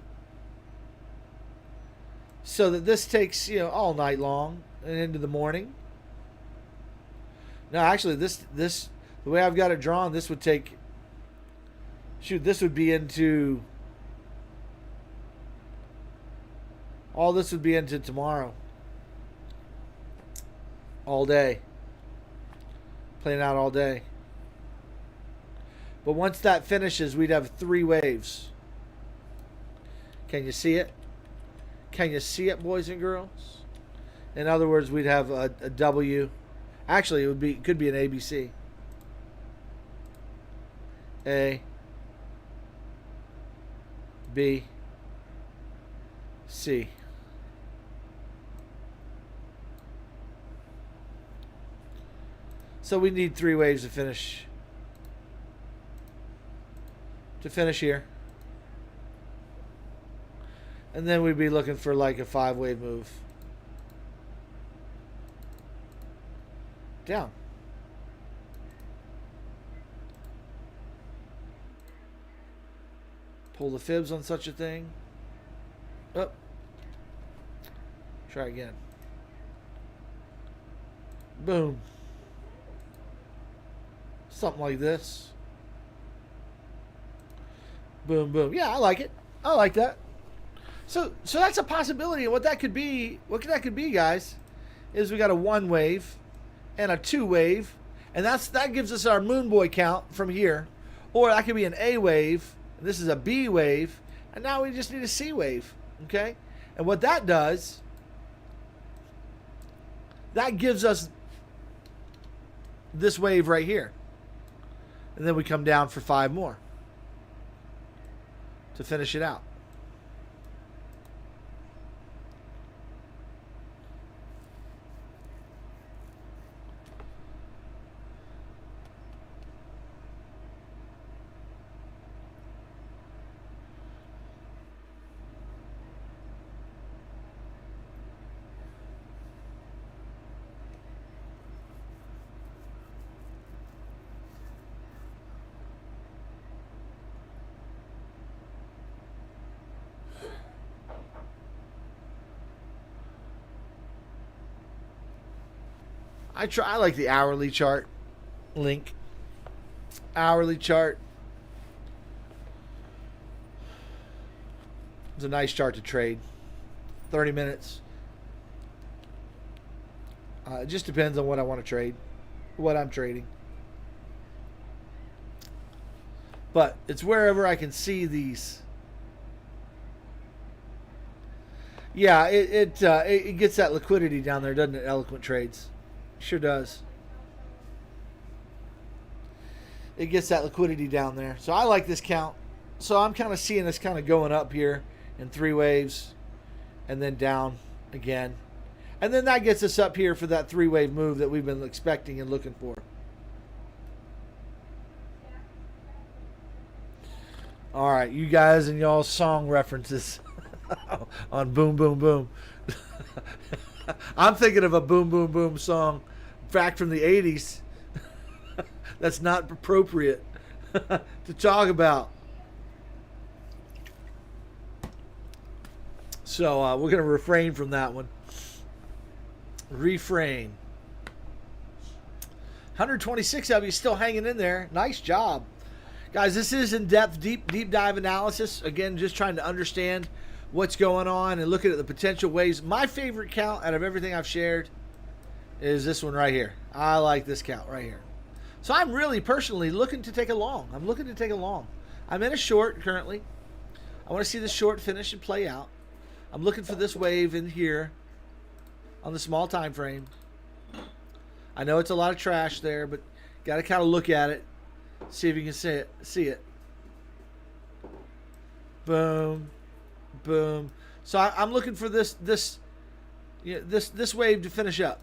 So that this takes, all night long and into the morning. No, actually, this the way I've got it drawn, this would take, this would be into, all this would be into tomorrow. All day. Playing out all day. But once that finishes, we'd have 3 waves. Can you see it? Can you see it, boys and girls? In other words, we'd have a W. Actually, it could be an ABC. A, B, C. So we need 3 waves to finish. Here. And then we'd be looking for like a 5-wave move. Down. Pull the fibs on such a thing. Up. Try again. Boom. Something like this. Boom, boom. Yeah, I like it. I like that. So that's a possibility. And what that could be, guys, is we got a 1 wave and a 2 wave, and that gives us our moon boy count from here. Or that could be an A wave, and this is a B wave, and now we just need a C wave. Okay? And what that does, that gives us this wave right here. And then we come down for 5 more to finish it out. I like the hourly chart link. Hourly chart. It's a nice chart to trade. 30 minutes. It just depends on what I want to trade, what I'm trading. But it's wherever I can see these. Yeah, it gets that liquidity down there, doesn't it? Eloquent Trades, sure does. It gets that liquidity down there, so I like this count. So I'm kind of seeing this kind of going up here in 3 waves, and then down again, and then that gets us up here for that 3-wave move that we've been expecting and looking for. All right, you guys and y'all's song references on Boom Boom Boom. I'm thinking of a Boom Boom Boom song back from the 80s. That's not appropriate to talk about. So we're going to refrain from that one. Refrain. 126 of you still hanging in there. Nice job. Guys, this is in-depth, deep dive analysis. Again, just trying to understand what's going on and looking at the potential ways. My favorite count out of everything I've shared is this one right here. I like this count right here. So I'm really personally looking to take a long. I'm looking to take a long. I'm in a short currently. I want to see the short finish and play out. I'm looking for this wave in here on the small time frame. I know it's a lot of trash there, but got to kind of look at it. See if you can see it. Boom, boom. So I'm looking for this wave to finish up.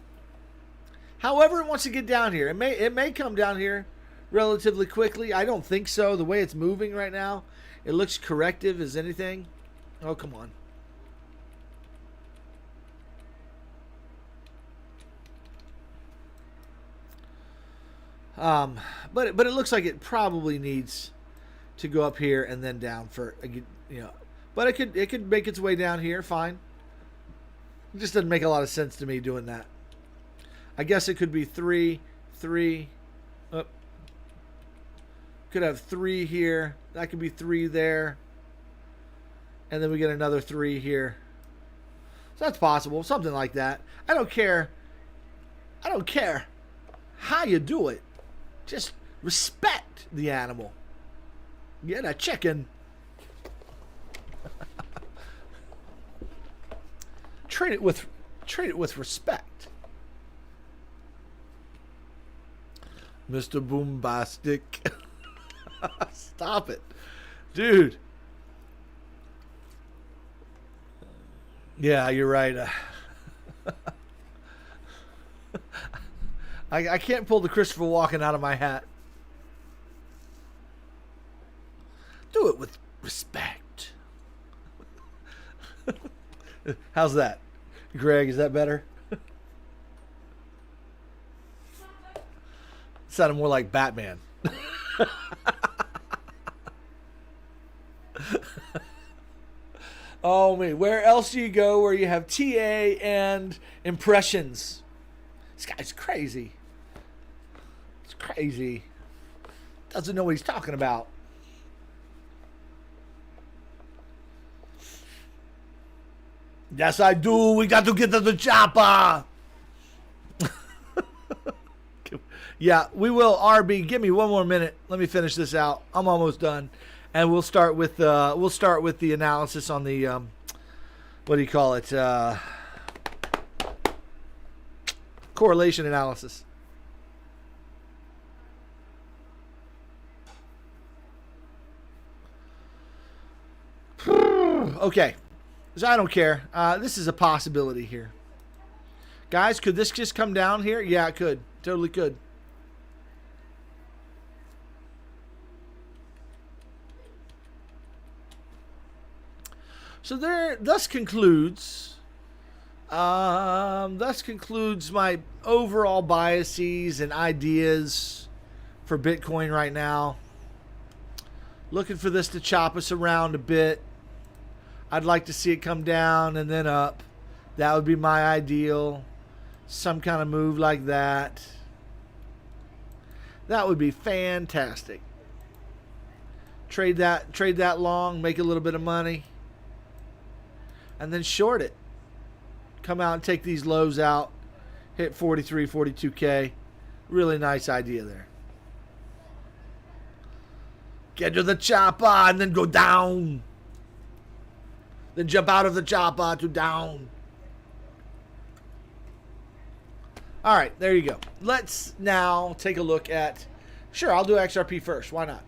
However, it wants to get down here. It may come down here relatively quickly. I don't think so. The way it's moving right now, it looks corrective as anything. Oh, come on. But it looks like it probably needs to go up here and then down for, but it could make its way down here fine. It just doesn't make a lot of sense to me doing that. I guess it could be 3 oh, could have 3 here, that could be 3 there, and then we get another 3 here. So that's possible, something like that. I don't care how you do it. Just respect the animal. Get a chicken. Treat it with respect. Mr. Boombastic. Stop it. Dude. Yeah, you're right. I can't pull the Christopher Walken out of my hat. Do it with respect. How's that? Greg, is that better? Sounded more like Batman. Oh, man. Where else do you go where you have TA and impressions? This guy's crazy. It's crazy. Doesn't know what he's talking about. Yes, I do. We got to get to the chopper. Yeah, we will. RB, give me one more minute. Let me finish this out. I'm almost done, and we'll start with the analysis on the what do you call it? Correlation analysis. Okay, so I don't care. This is a possibility here, guys. Could this just come down here? Yeah, it could. Totally could. So thus concludes my overall biases and ideas for Bitcoin right now. Looking for this to chop us around a bit. I'd like to see it come down and then up. That would be my ideal. some kind of move like that. That would be fantastic. Trade that long, make a little bit of money, and then short it. Come out and take these lows out, hit 43, 42K. Really nice idea there. Get to the chopper and then go down. Then jump out of the chopper to down. All right, there you go. Let's now take a look at, sure, I'll do XRP first. Why not?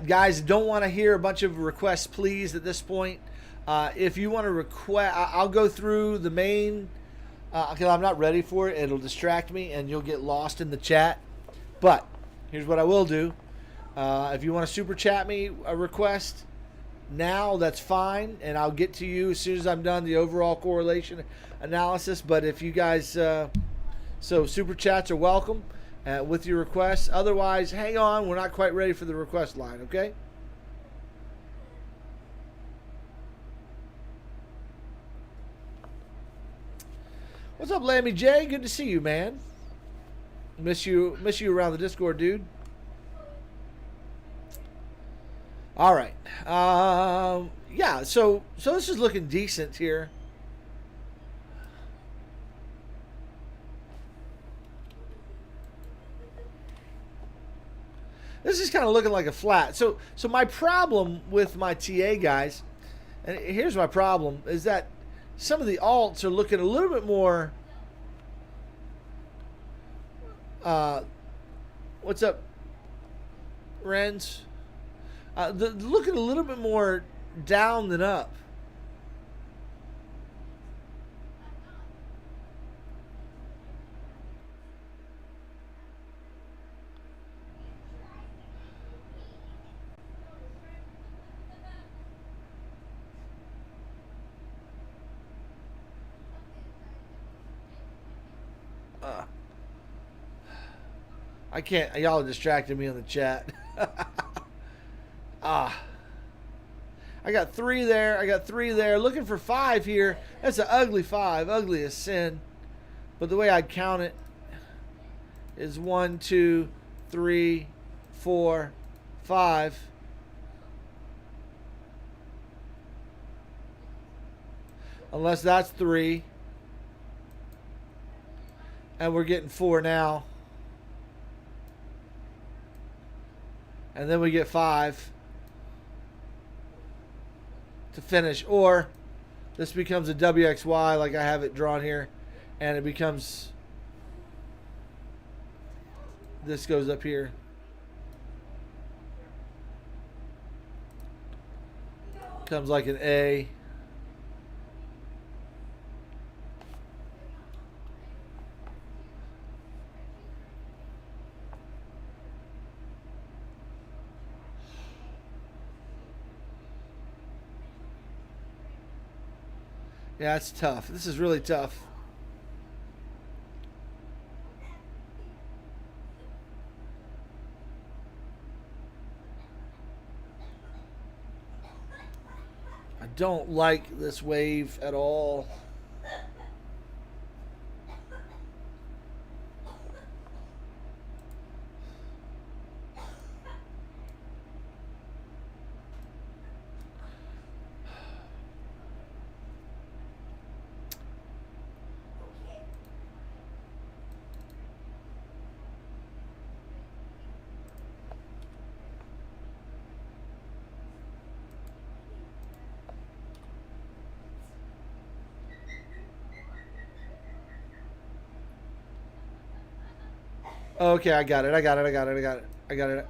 Guys, don't want to hear a bunch of requests, please, at this point. If you want to request, I'll go through the main, because I'm not ready for it. It'll distract me, and you'll get lost in the chat. But here's what I will do. If you want to super chat me a request now, that's fine, and I'll get to you as soon as I'm done the overall correlation analysis. But if you guys, so super chats are welcome. With your requests. Otherwise, hang on. We're not quite ready for the request line, okay? What's up, Lammy J? Good to see you, man. Miss you around the Discord, dude. All right. Yeah, so this is looking decent here. This is kind of looking like a flat. So my problem with my TA guys, and here's my problem, is that some of the alts are looking a little bit more. What's up, Renz? Looking a little bit more down than up. I can't. Y'all are distracting me on the chat. I got 3 there. I got 3 there. Looking for 5 here. That's an ugly 5. Ugly as sin. But the way I'd count it is 1, 2, 3, 4, 5. Unless that's 3. And we're getting 4 now. And then we get 5 to finish. Or this becomes a WXY like I have it drawn here. And it becomes, this goes up here. Comes like an A. Yeah, it's tough. This is really tough. I don't like this wave at all. Okay, I got it. I got it.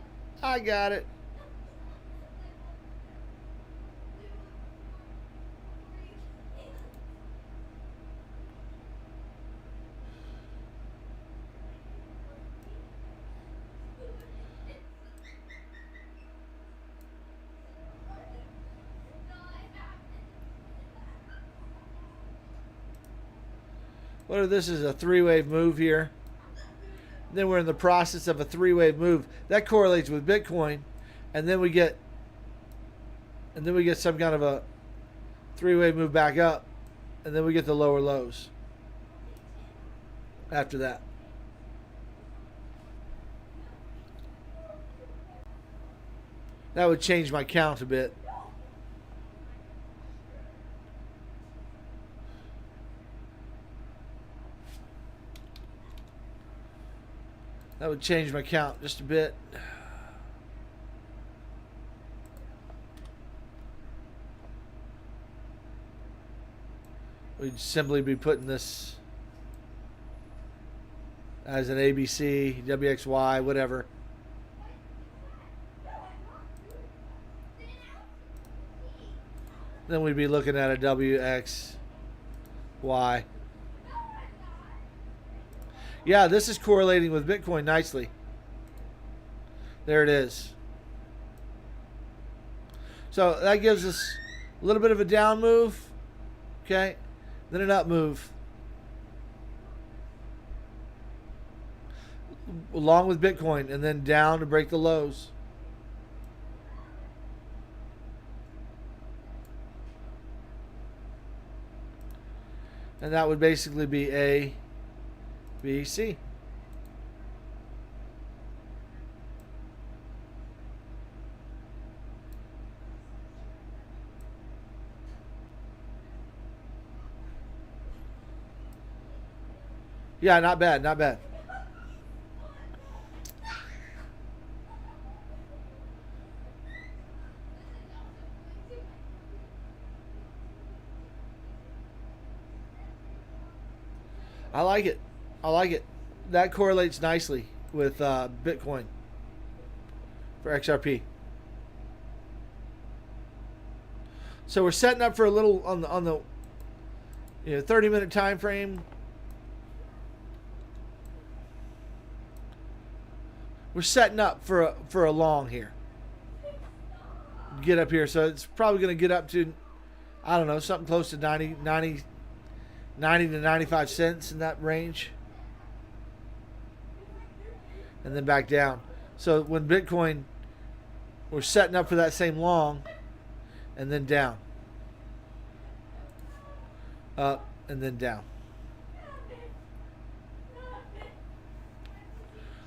What if this is a three-wave move here? Then we're in the process of a three-wave move. That correlates with Bitcoin, and then we get some kind of a three-wave move back up, and then we get the lower lows after that. That would change my count a bit. That would change my count just a bit. We'd simply be putting this as an ABC, WXY, whatever. Then we'd be looking at a WXY. Yeah, this is correlating with Bitcoin nicely. There it is. So that gives us a little bit of a down move. Okay. Then an up move. Along with Bitcoin, and then down to break the lows. And that would basically be A, B, C. Yeah, not bad, not bad. I like it. I like it. That correlates nicely with Bitcoin for XRP. So we're setting up for a little on the 30-minute time frame. We're setting up for a long here. Get up here, so it's probably going to get up to, I don't know, something close to 90 to 95 cents in that range. And then back down. So when Bitcoin, we're setting up for that same long, and then down. Up and then down.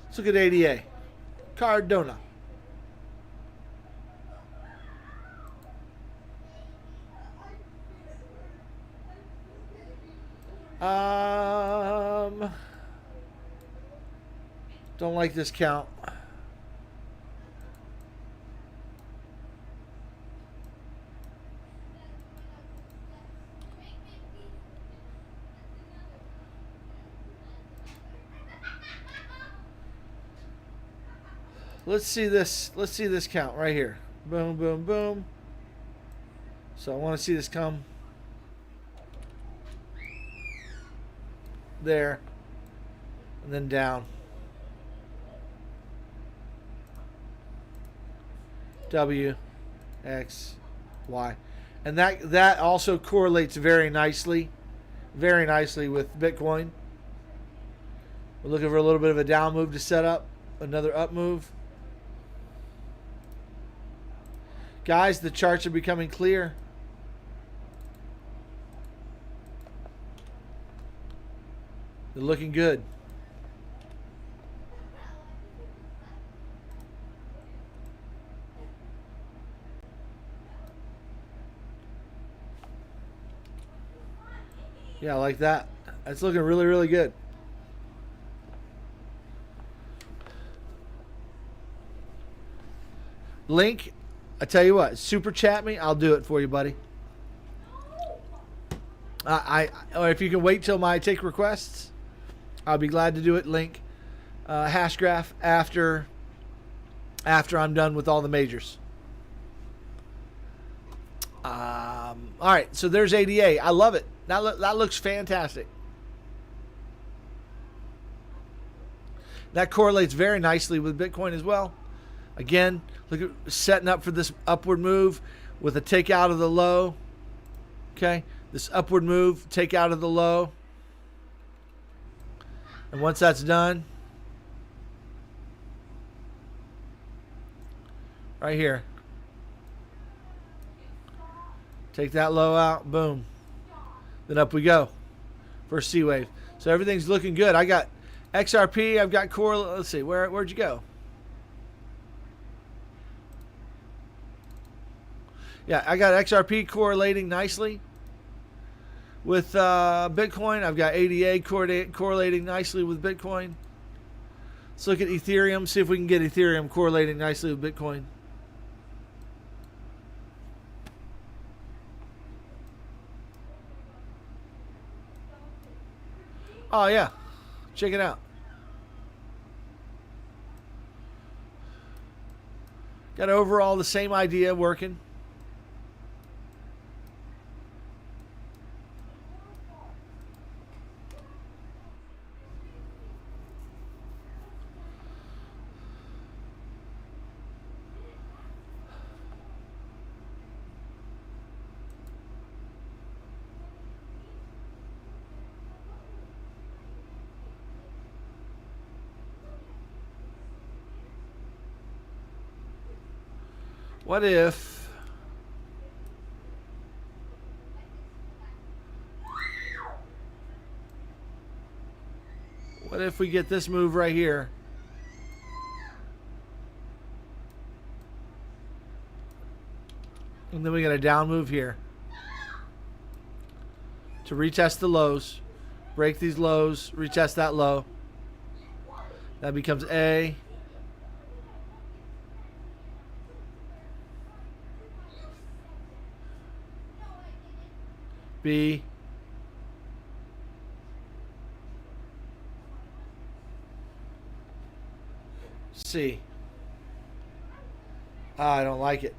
Let's look at ADA. Cardona. Don't like this count. Let's see this. Let's see this count right here. Boom, boom, boom. So I want to see this come there and then down. W, X, Y. And that also correlates very nicely with Bitcoin. We're looking for a little bit of a down move to set up, another up move. Guys, the charts are becoming clear. They're looking good. Yeah, I like that. That's looking really, really good. Link, I tell you what, super chat me, I'll do it for you, buddy. Or if you can wait till my take requests, I'll be glad to do it. Link, hash graph after I'm done with all the majors. All right, so there's ADA. I love it. That looks fantastic. That correlates very nicely with Bitcoin as well. Again, look at setting up for this upward move with a take out of the low. Okay, this upward move, take out of the low. And once that's done, right here, take that low out, boom. Then up we go for a C wave. So everything's looking good. I got XRP, I've got core. Let's see, where'd you go? Yeah, I got XRP correlating nicely with Bitcoin. I've got ADA correlating nicely with Bitcoin. Let's look at Ethereum, see if we can get Ethereum correlating nicely with Bitcoin. Oh, yeah. Check it out. Got overall the same idea working. What if we get this move right here? And then we got a down move here to retest the lows, break these lows, retest that low. That becomes A. B. C. I don't like it.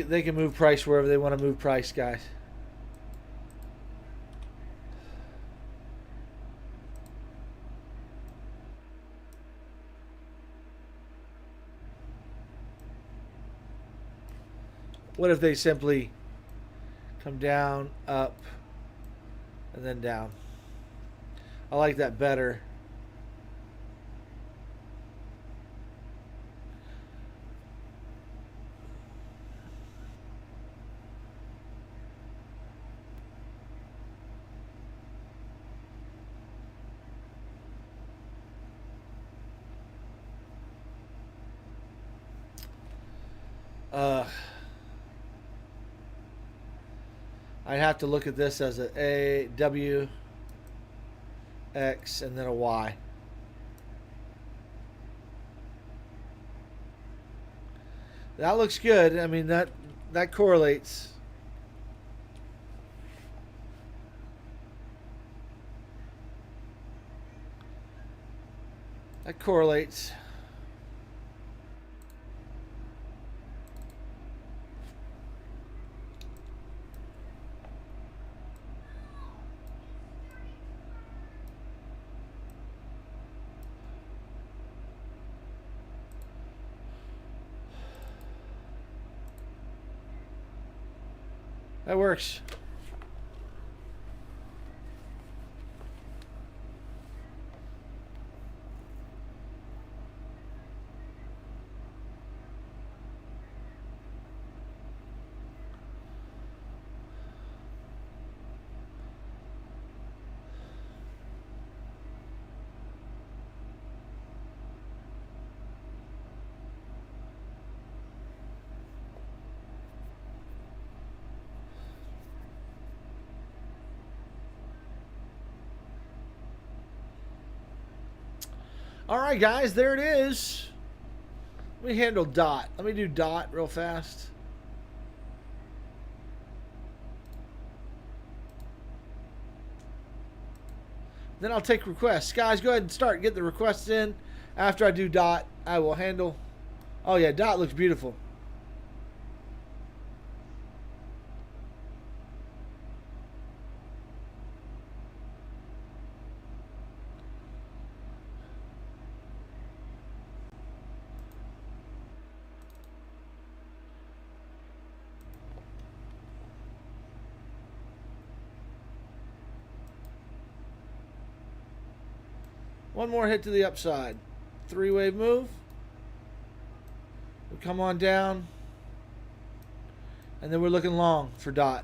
They can move price wherever they want to move price, guys. What if they simply come down, up, and then down? I like that better. I'd have to look at this as a W, X, and then a Y. That looks good. I mean, that correlates. That correlates. That works. All right, guys, there it is. Let me handle dot. Let me do dot real fast. Then I'll take requests. Guys, go ahead and start. Get the requests in. After I do dot, I will handle. Oh, yeah, dot looks beautiful. One more hit to the upside. Three-wave move. We come on down. And then we're looking long for DOT.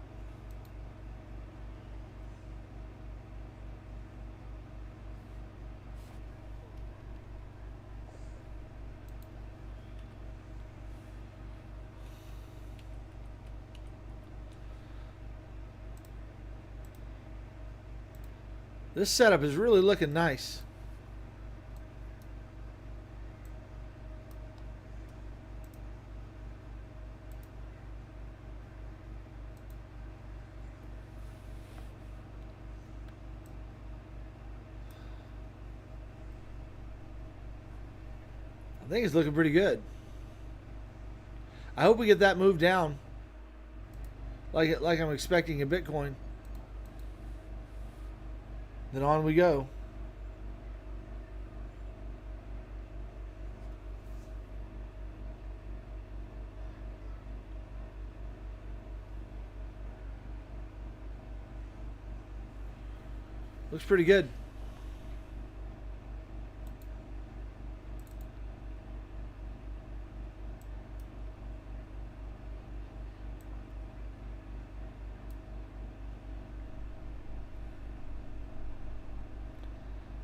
This setup is really looking nice. I think it's looking pretty good. I hope we get that move down like I'm expecting in Bitcoin. Then on we go. Looks pretty good.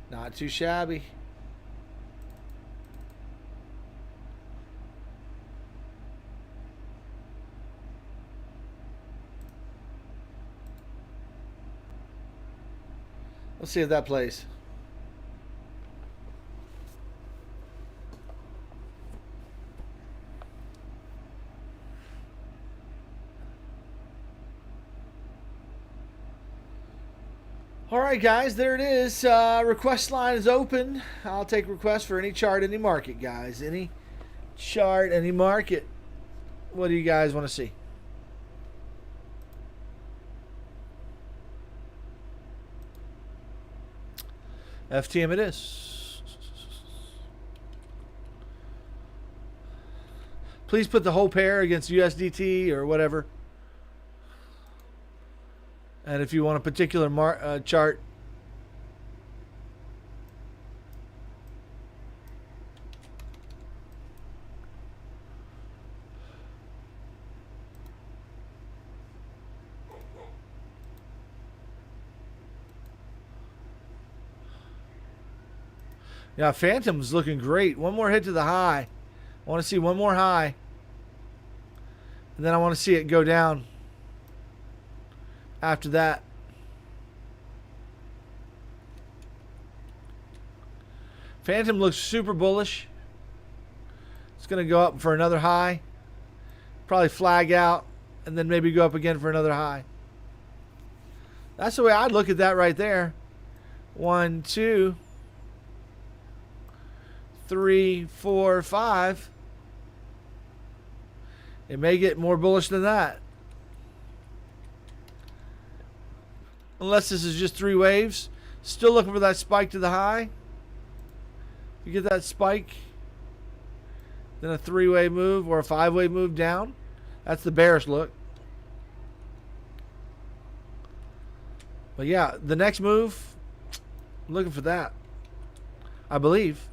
Not too shabby. Let's see if that plays. All right, guys, there it is. Request line is open. I'll take requests for any chart, any market, guys. Any chart, any market. What do you guys want to see? FTM it is. Please put the whole pair against USDT or whatever. And if you want a particular chart, yeah, Phantom's looking great. One more hit to the high. I want to see one more high. And then I want to see it go down after that. Phantom looks super bullish. It's going to go up for another high. Probably flag out and then maybe go up again for another high. That's the way I'd look at that right there. 1, 2, 3, 4, 5. It may get more bullish than that. Unless this is just 3 waves. Still looking for that spike to the high. You get that spike, then a 3-way move or a 5-way move down. That's the bearish look. But yeah, the next move, I'm looking for that, I believe.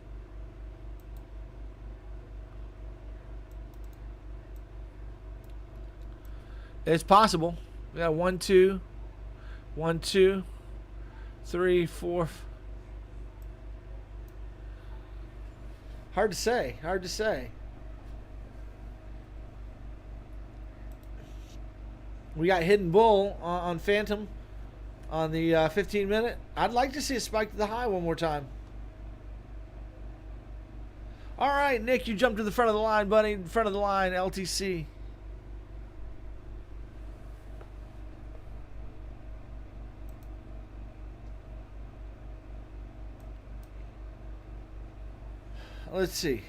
It's possible. We got 1, 2, 1, 2, 3, 4. Hard to say. Hard to say. We got Hidden Bull on Phantom on the 15-minute. I'd like to see a spike to the high one more time. All right, Nick, you jumped to the front of the line, buddy. Front of the line, LTC. Let's see.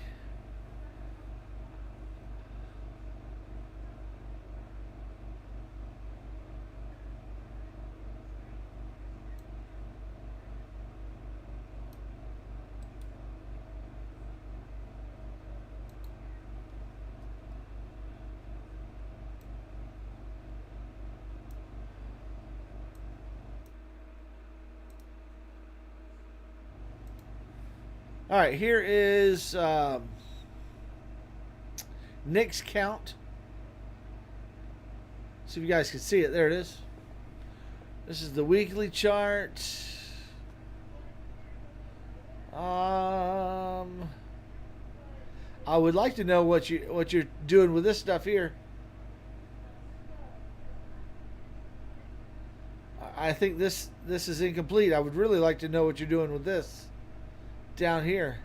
All right, here is Nick's count. See if you guys can see it. There it is. This is the weekly chart. I would like to know what you're doing with this stuff here. I think this is incomplete. I would really like to know what you're doing with this down here.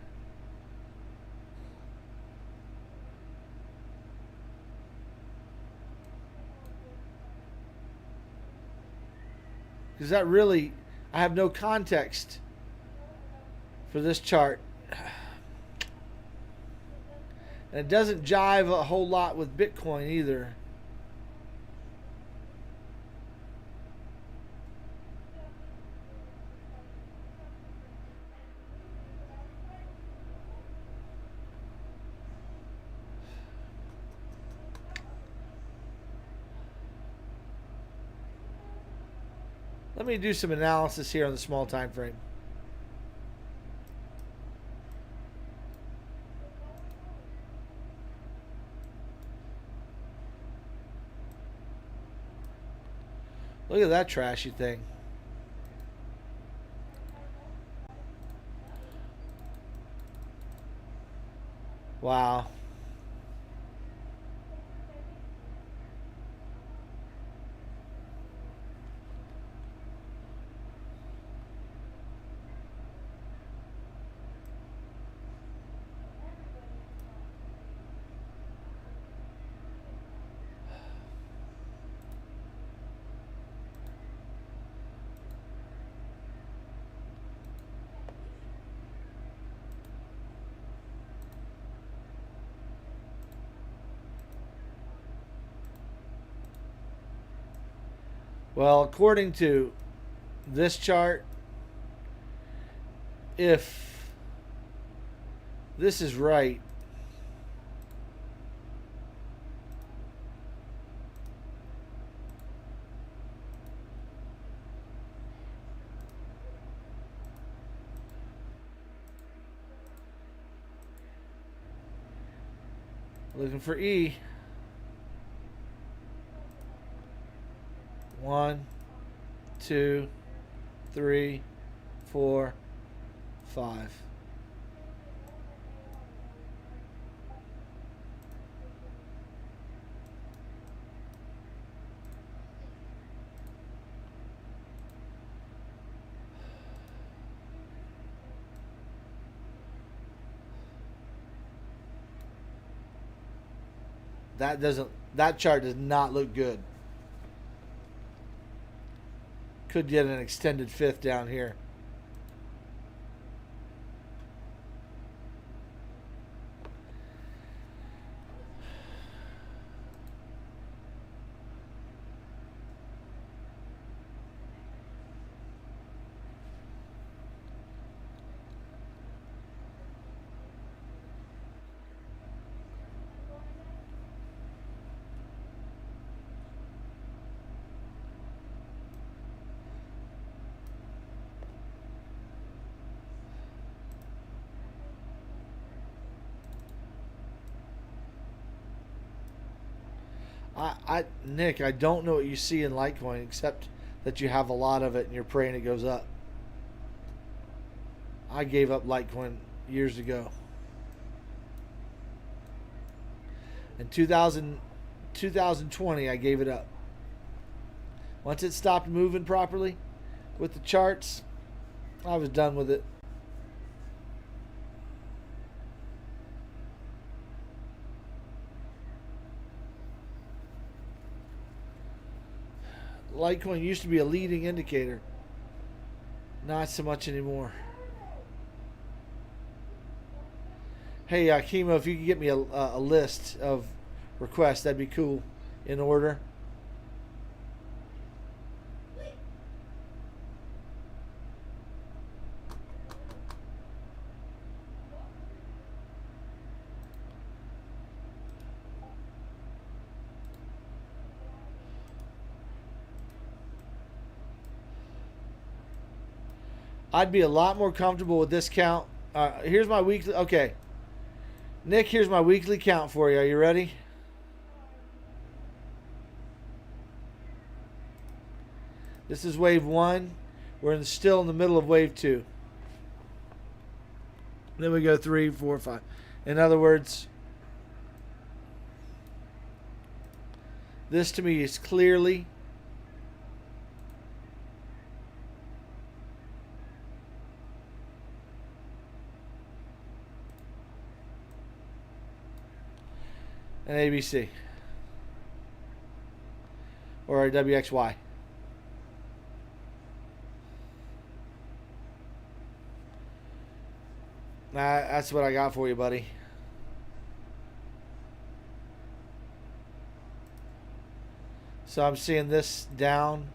Because that really, I have no context for this chart. And it doesn't jive a whole lot with Bitcoin either. Let me do some analysis here on the small time frame. Look at that trashy thing. Wow. Well, according to this chart, if this is right, looking for E. 1, 2, 3, 4, 5. That chart does not look good. Could get an extended fifth down here. Nick, I don't know what you see in Litecoin except that you have a lot of it and you're praying it goes up. I gave up Litecoin years ago. In 2020, I gave it up. Once it stopped moving properly with the charts, I was done with it. Litecoin used to be a leading indicator. Not so much anymore. Hey, Kimo, if you could get me a list of requests, that'd be cool. In order. I'd be a lot more comfortable with this count Here's my weekly. Okay, Nick, here's my weekly count for you. Are you ready? This is wave 1. We're still in the middle of wave 2. Then we go 3, 4, 5. In other words, this to me is clearly an ABC or a WXY. That's what I got for you, buddy. So I'm seeing this down.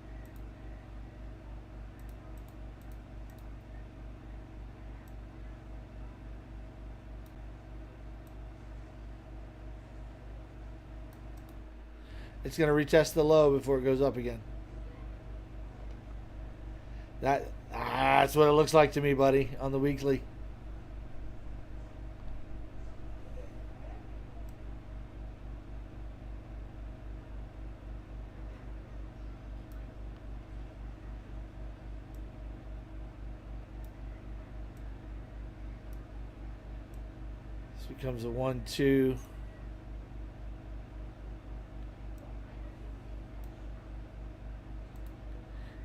It's going to retest the low before it goes up again. That's what it looks like to me, buddy, on the weekly. This becomes a 1, 2.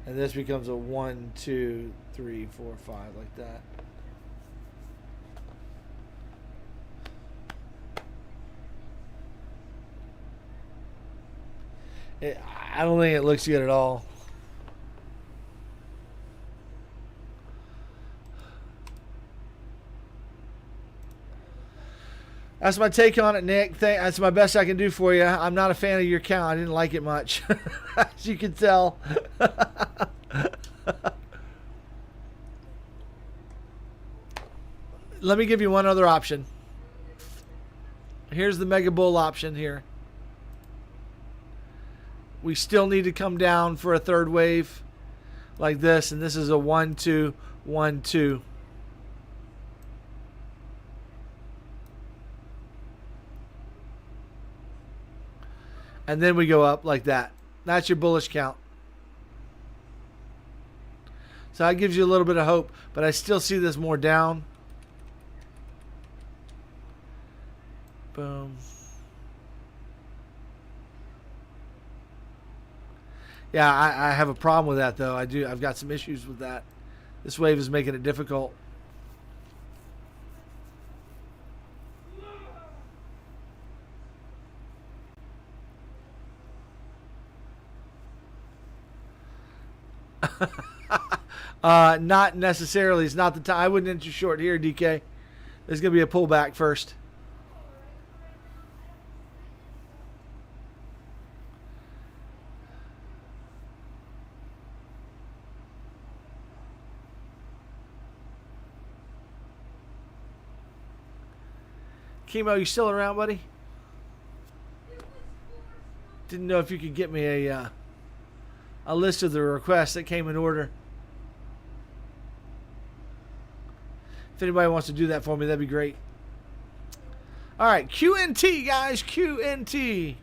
And this becomes a 1, 2, 3, 4, 5, like that. I don't think it looks good at all. That's my take on it, Nick. That's my best I can do for you. I'm not a fan of your count. I didn't like it much, as you can tell. Let me give you one other option. Here's the Mega Bull option here. We still need to come down for a third wave like this, and this is a 1, 2, 1, 2. And then we go up like that. That's your bullish count. So that gives you a little bit of hope, but I still see this more down. Boom. Yeah, I have a problem with that, though. I've got some issues with that. This wave is making it difficult. Not necessarily. It's not the time. I wouldn't enter short here, DK. There's going to be a pullback first. Chemo, you still around, buddy? Didn't know if you could get me a list of the requests that came in order. If anybody wants to do that for me, that'd be great. All right, QNT, guys, QNT.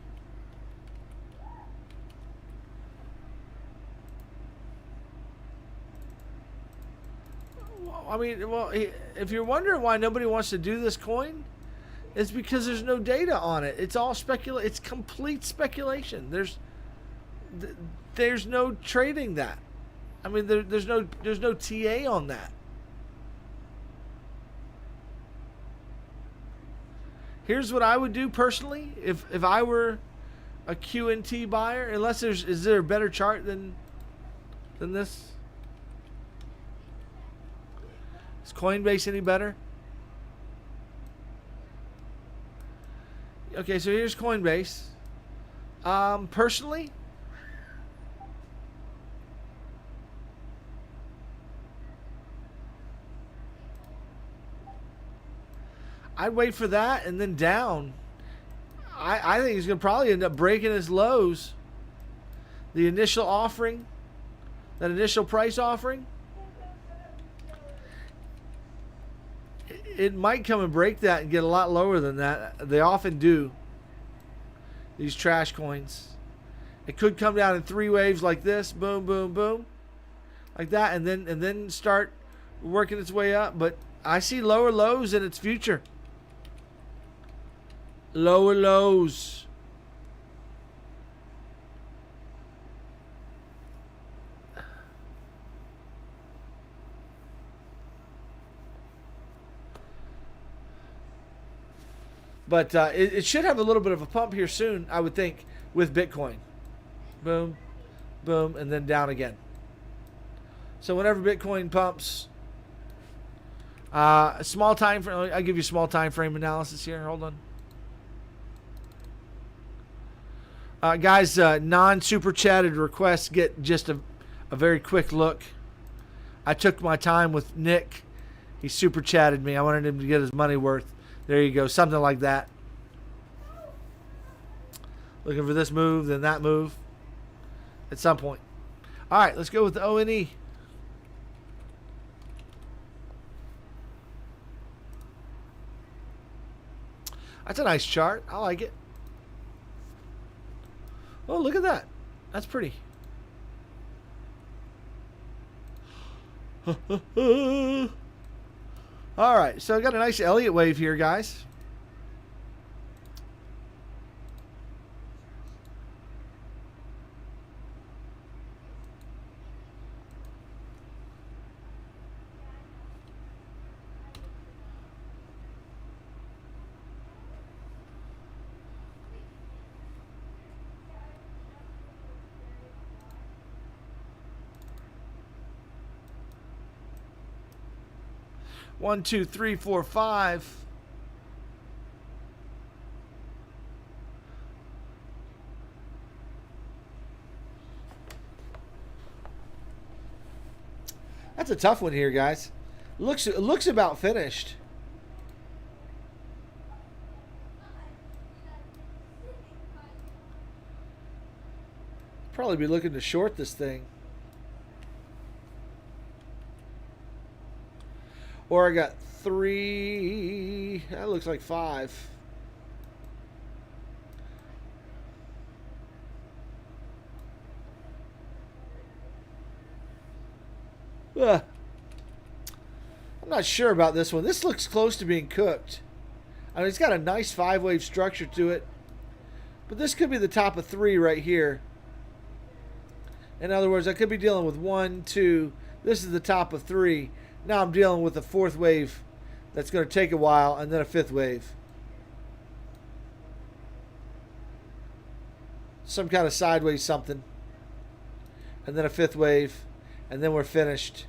I mean, well, if you're wondering why nobody wants to do this coin, it's because there's no data on it. It's all It's complete speculation. There's no trading that. I mean, there's no TA on that. Here's what I would do personally if I were a QNT buyer. Unless is there a better chart than this? Is Coinbase any better? Okay, so here's Coinbase. Personally, I'd wait for that and then down. I think he's going to probably end up breaking his lows. The initial offering, that initial price offering. it might come and break that and get a lot lower than that. They often do. These trash coins. It could come down in 3 waves like this, boom, boom, boom, like that, and then start working its way up. But I see lower lows in its future. Lower lows. But it should have a little bit of a pump here soon, I would think, with Bitcoin. Boom, boom, and then down again. So whenever Bitcoin pumps, small time frame. I'll give you small time frame analysis here. Hold on. Guys, non-super chatted requests get just a very quick look. I took my time with Nick. He super chatted me. I wanted him to get his money worth. There you go. Something like that. Looking for this move, then that move at some point. All right, let's go with the ONE. That's a nice chart. I like it. Oh, look at that. That's pretty. All right, so I got a nice Elliott wave here, guys. One, two, three, four, five. That's a tough one here, guys. It looks about finished. Probably be looking to short this thing. Or I got 3. That looks like 5. I'm not sure about this one. This looks close to being cooked. I mean, it's got a nice 5-wave structure to it. But this could be the top of 3 right here. In other words, I could be dealing with 1, 2. This is the top of 3. Now I'm dealing with a 4th wave that's going to take a while, and then a 5th wave. Some kind of sideways something. And then a 5th wave, and then we're finished.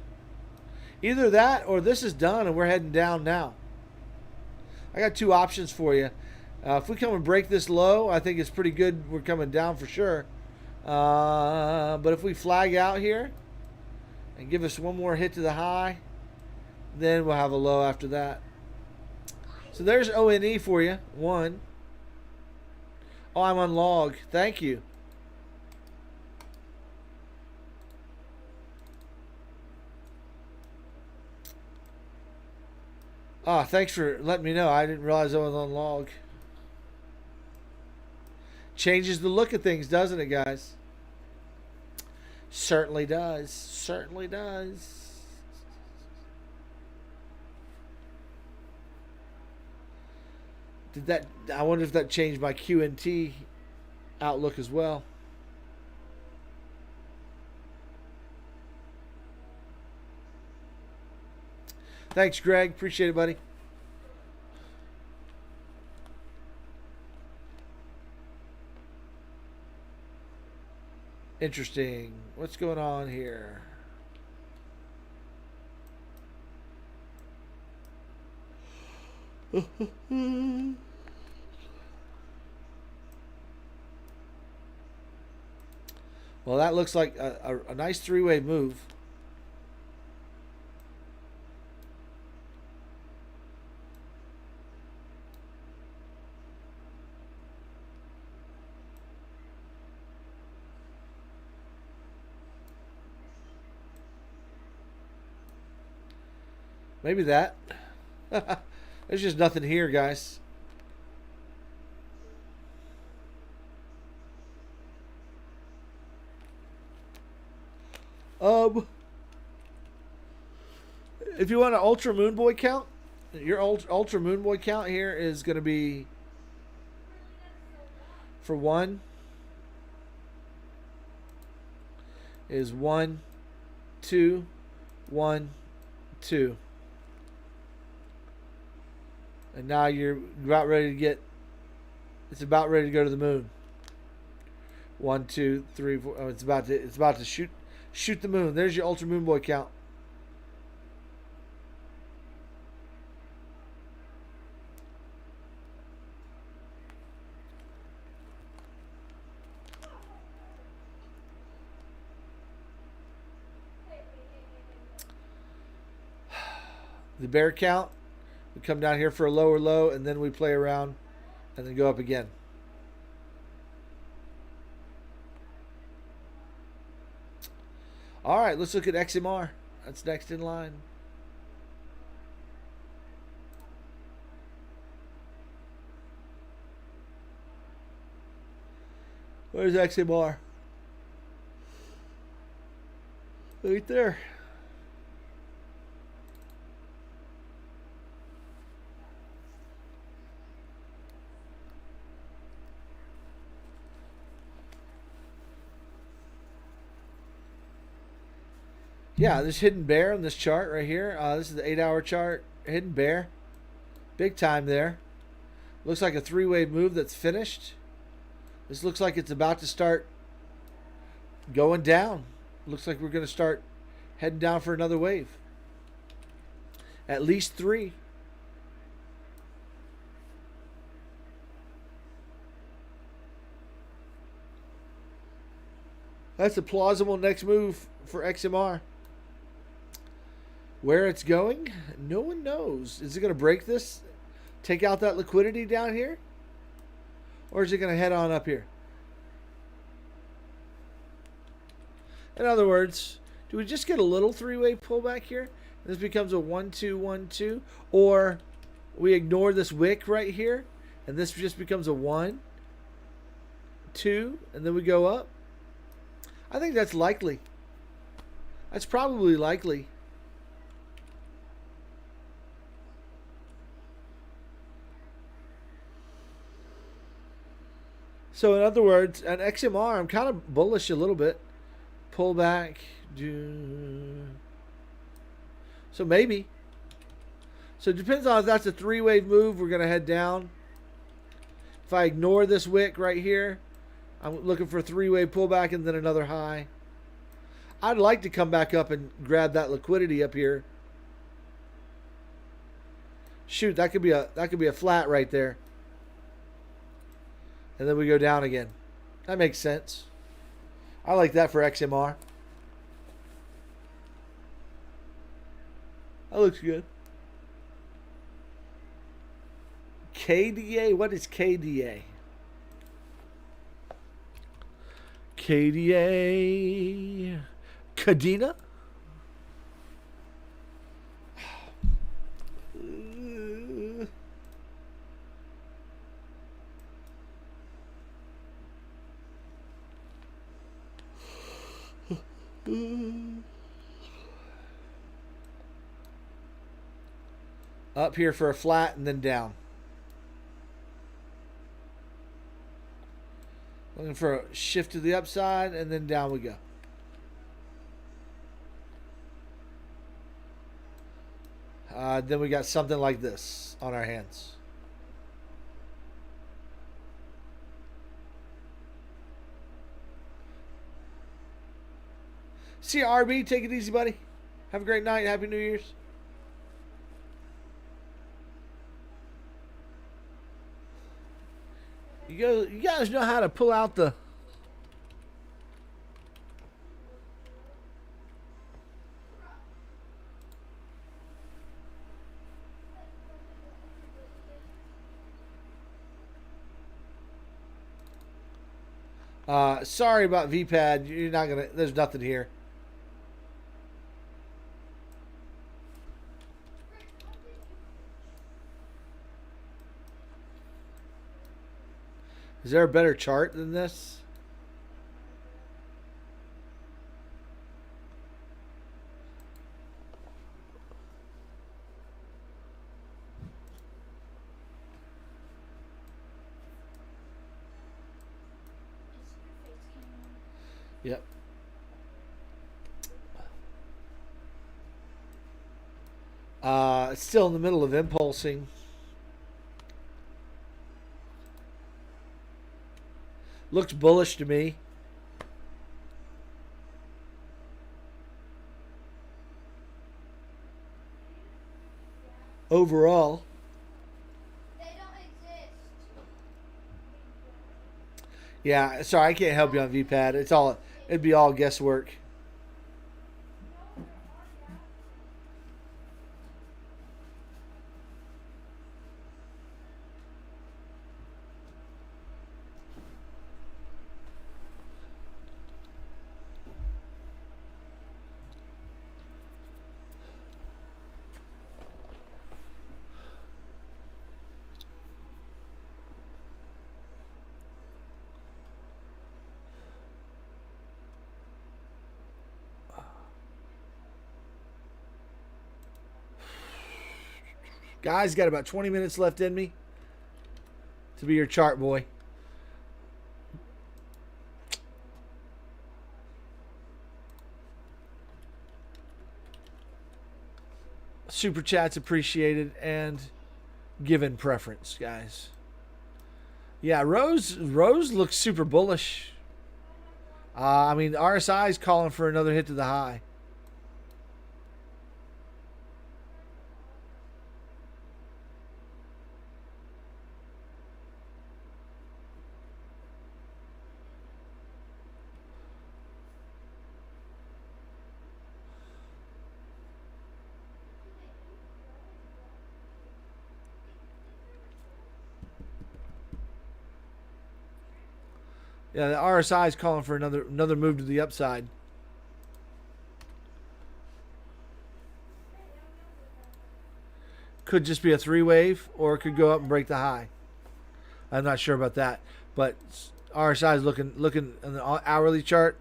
Either that or this is done and we're heading down now. I got 2 options for you. If we come and break this low, I think it's pretty good. We're coming down for sure. But if we flag out here and give us one more hit to the high, then we'll have a low after that. So there's ONE for you. 1. Oh, I'm on log. Thank you. Oh, thanks for letting me know. I didn't realize I was on log. Changes the look of things, doesn't it, guys? Certainly does. Certainly does. Did that? I wonder if that changed my QNT outlook as well. Thanks, Greg. Appreciate it, buddy. Interesting. What's going on here? Well, that looks like a nice 3-way move. Maybe that. There's just nothing here, guys. If you want an Ultra Moon Boy count, your Ultra Moon Boy count here is going to be for one is 1, 2, 1, 2. And now you're about ready to get, it's about ready to go to the moon. 1, 2, 3, 4. Oh, it's about to shoot the moon. There's your Ultra Moon Boy count. The bear count, we come down here for a lower low, and then we play around and then go up again. All right, let's look at XMR. That's next in line. Where's XMR? Right there. Yeah, this hidden bear on this chart right here. This is the 8-hour chart. Hidden bear. Big time there. Looks like a three-wave move that's finished. This looks like it's about to start going down. Looks like we're going to start heading down for another wave. At least 3. That's a plausible next move for XMR. Where it's going, no one knows. Is it going to break this? Take out that liquidity down here? Or is it going to head on up here? In other words, do we just get a little three-wave pullback here? This becomes a 1, 2, 1, 2. Or we ignore this wick right here, and this just becomes a 1, 2, and then we go up? I think that's likely. That's probably likely. So in other words, an XMR, I'm kind of bullish a little bit. Pull back. So maybe. So it depends on if that's a three-wave move. We're going to head down. If I ignore this wick right here, I'm looking for a three-wave pullback and then another high. I'd like to come back up and grab that liquidity up here. Shoot, that could be a flat right there. And then we go down again. That makes sense. I like that for XMR. That looks good. KDA? What is KDA? KDA. Kadena? Up here for a flat and then down. Looking for a shift to the upside and then down we go. Then we got something like this on our hands. See you, RB. Take it easy, buddy. Have a great night. Happy New Year's. You guys know how to pull out the... Sorry about VPAD. You're not gonna... There's nothing here. Is there a better chart than this? Yep. It's still in the middle of impulsing. Looks bullish to me. Overall. They don't exist. Yeah, sorry, I can't help you on VPAD. It'd be all guesswork. Guys, got about 20 minutes left in me to be your chart boy. Super chats appreciated and given preference, guys. Yeah, Rose looks super bullish. I mean, RSI is calling for another hit to the high. Yeah, the RSI is calling for another move to the upside. Could just be a three wave, or it could go up and break the high. I'm not sure about that, but RSI is looking in the hourly chart,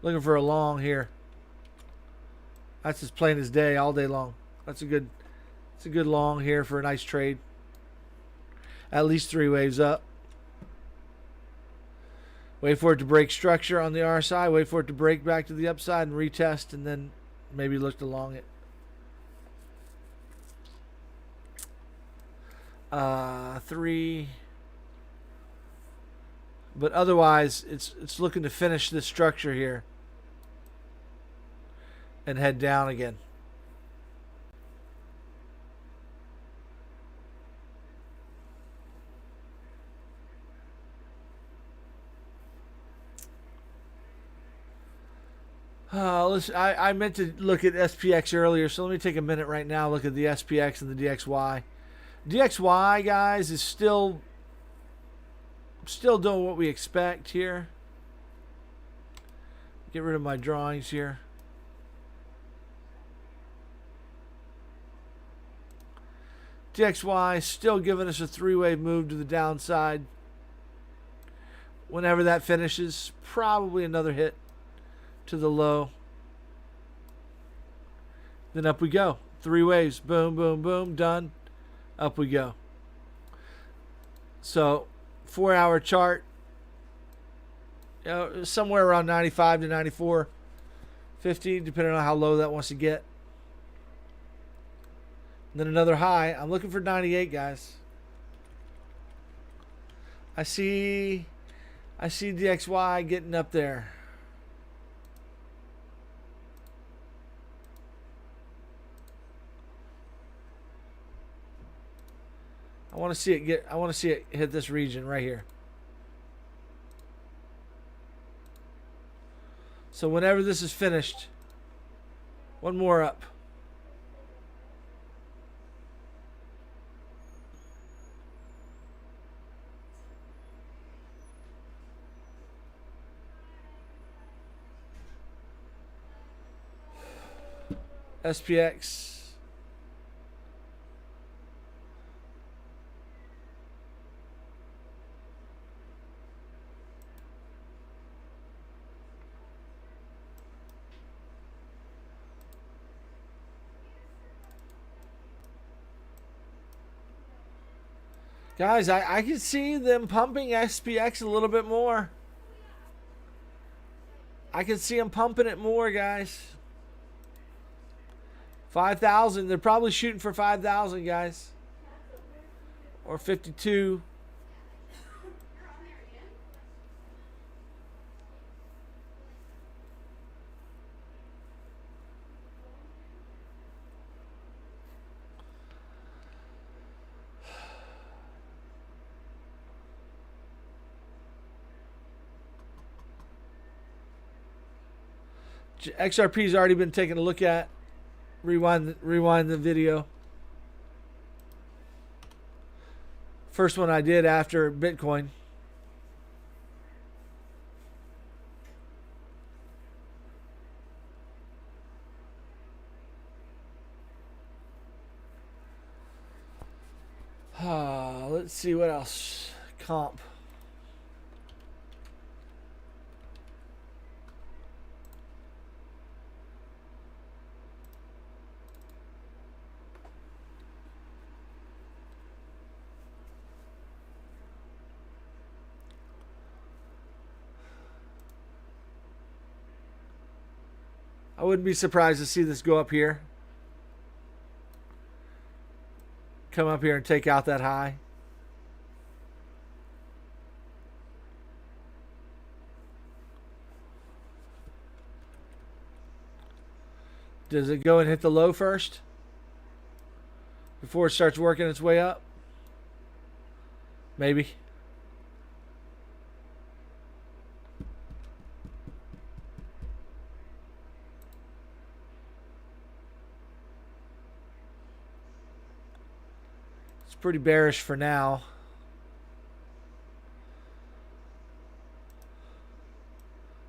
looking for a long here. That's as plain as day, all day long. That's a good long here for a nice trade. At least three waves up. Wait for it to break structure on the RSI. Wait for it to break back to the upside and retest, and then maybe look to long it. 3. But otherwise, it's looking to finish this structure here and head down again. I meant to look at SPX earlier, so let me take a minute right now, look at the SPX and the DXY. DXY, guys, is still doing what we expect here. Get rid of my drawings here. DXY still giving us a three-wave move to the downside. Whenever that finishes, probably another hit to the low. Then up we go. Three waves. Boom, boom, boom. Done. Up we go. So 4-hour chart, somewhere around 95 to 94.50, depending on how low that wants to get. And then another high. I'm looking for 98, guys. I see DXY getting up there. I want to see it hit this region right here. So whenever this is finished, one more up. SPX. Guys, I can see them pumping SPX a little bit more. I can see them pumping it more, guys. 5,000. They're probably shooting for 5,000, guys. Or 52. XRP's already been taken a look at. Rewind the video. First one I did after Bitcoin. Let's see what else. Comp. I wouldn't be surprised to see this go up here. Come up here and take out that high. Does it go and hit the low first before it starts working its way up? Maybe. Pretty bearish for now.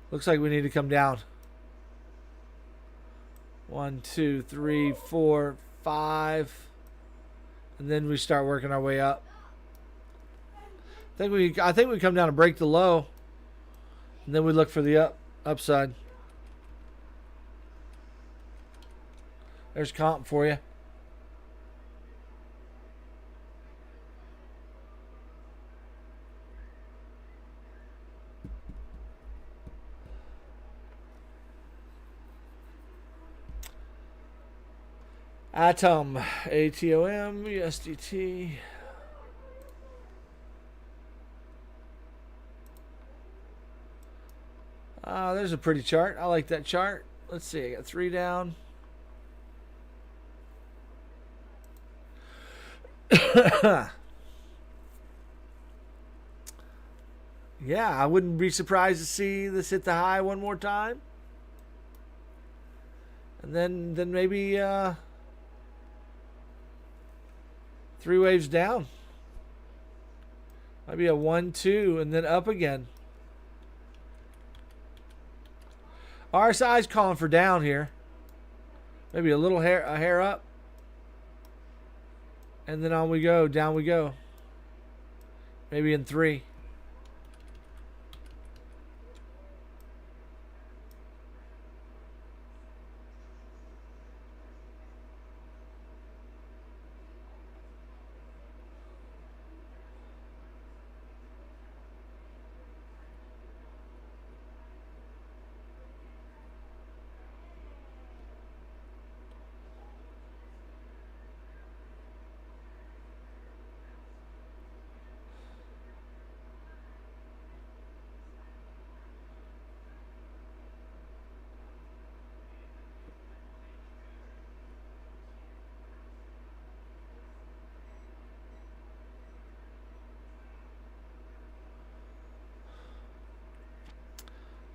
Looks like we need to come down. 1, 2, 3, 4, 5, and then we start working our way up. I think we come down and break the low, and then we look for the upside. There's comp for you. Atom, ATOM, USDT. There's a pretty chart. I like that chart. Let's see. I got 3 down. Yeah, I wouldn't be surprised to see this hit the high one more time. And then maybe 3 waves down. Might be a 1, 2, and then up again. RSI's calling for down here. Maybe a little hair up. And then on we go. Down we go. Maybe in 3.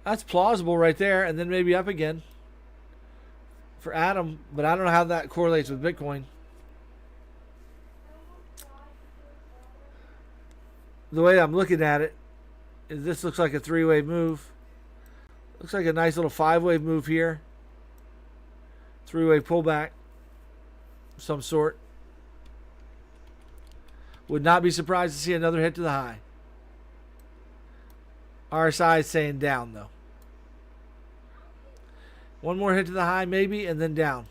That's plausible right there, and then maybe up again for Atom, but I don't know how that correlates with Bitcoin. The way I'm looking at it is this looks like a 3-wave move. Looks like a nice little 5-wave move here. 3-wave pullback of some sort. Would not be surprised to see another hit to the high. RSI is saying down though. One more hit to the high maybe, and then down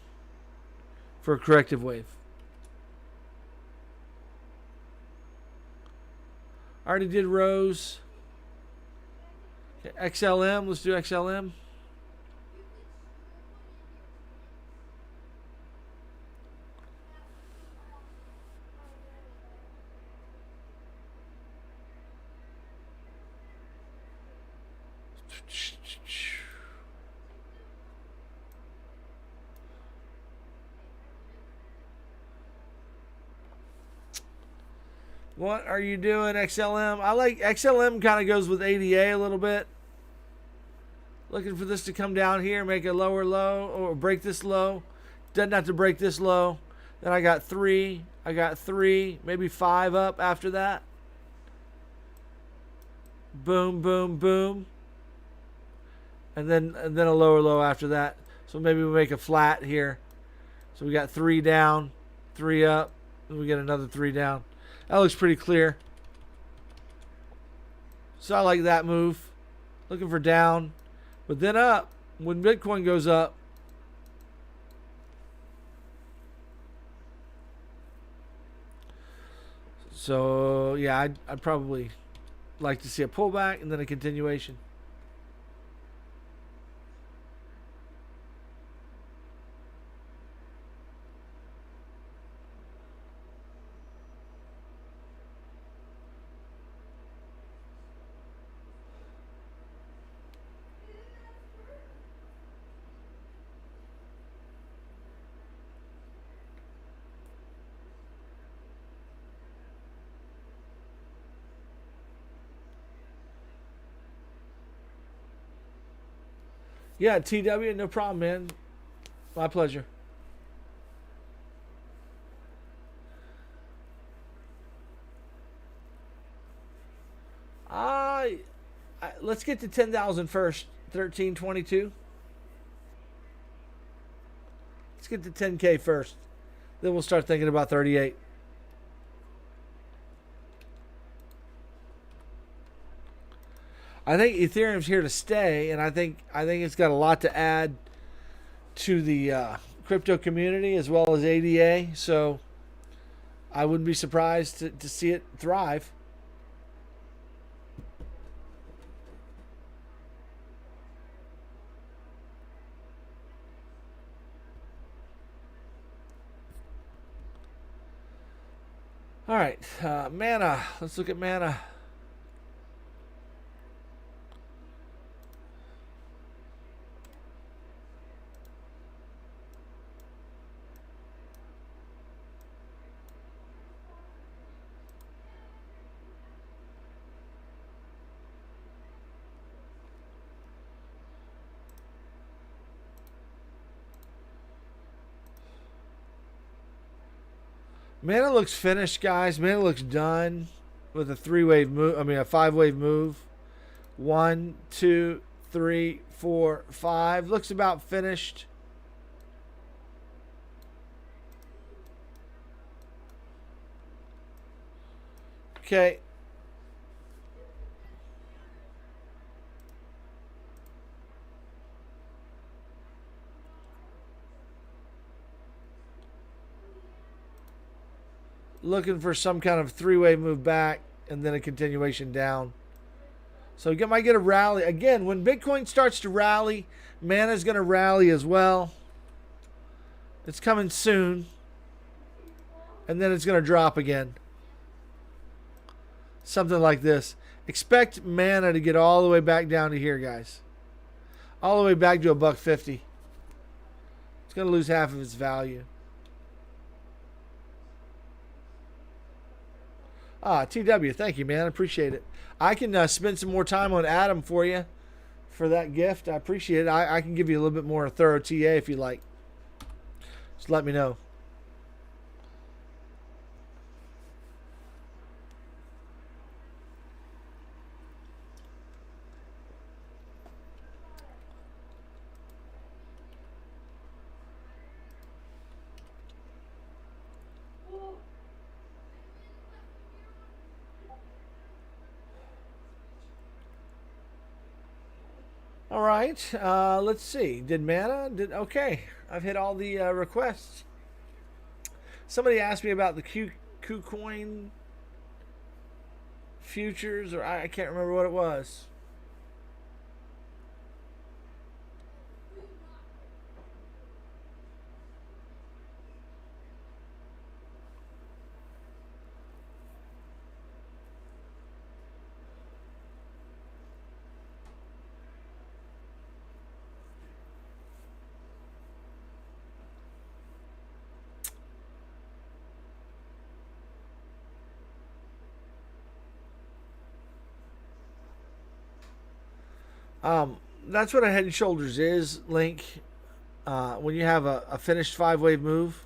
for a corrective wave. Already did Rose. Okay, XLM. Let's do XLM. What are you doing, XLM? I like XLM, kind of goes with ADA a little bit. Looking for this to come down here, make a lower low, or break this low. Doesn't have to break this low. Then I got 3. I got 3, maybe 5 up after that. Boom, boom, boom. And then a lower low after that. So maybe we make a flat here. So we got 3 down, 3 up, and we get another 3 down. That looks pretty clear. So I like that move. Looking for down, but then up when Bitcoin goes up. So yeah, I'd probably like to see a pullback and then a continuation. Yeah, TW, no problem, man. My pleasure. Let's get to 10,000 first. 1322. Let's get to 10K first. Then we'll start thinking about 38. I think Ethereum's here to stay, and I think it's got a lot to add to the crypto community as well as ADA. So I wouldn't be surprised to see it thrive. All right, Mana. Let's look at Mana. Mana looks finished, guys. Mana looks done with a 3-wave move. I mean, a 5-wave move. 1, 2, 3, 4, 5. Looks about finished. Okay. Looking for some kind of 3-wave move back and then a continuation down. So you might get a rally. Again, when Bitcoin starts to rally, Mana's going to rally as well. It's coming soon. And then it's going to drop again. Something like this. Expect Mana to get all the way back down to here, guys. All the way back to $1.50. It's going to lose half of its value. TW, thank you, man. I appreciate it. I can spend some more time on Adam for you for that gift. I appreciate it. I can give you a little bit more thorough TA if you like. Just let me know. All right, let's see. Did Mana? Okay, I've hit all the requests. Somebody asked me about the KuCoin futures, or I can't remember what it was. That's what a head and shoulders is, Link. When you have a finished 5-wave move,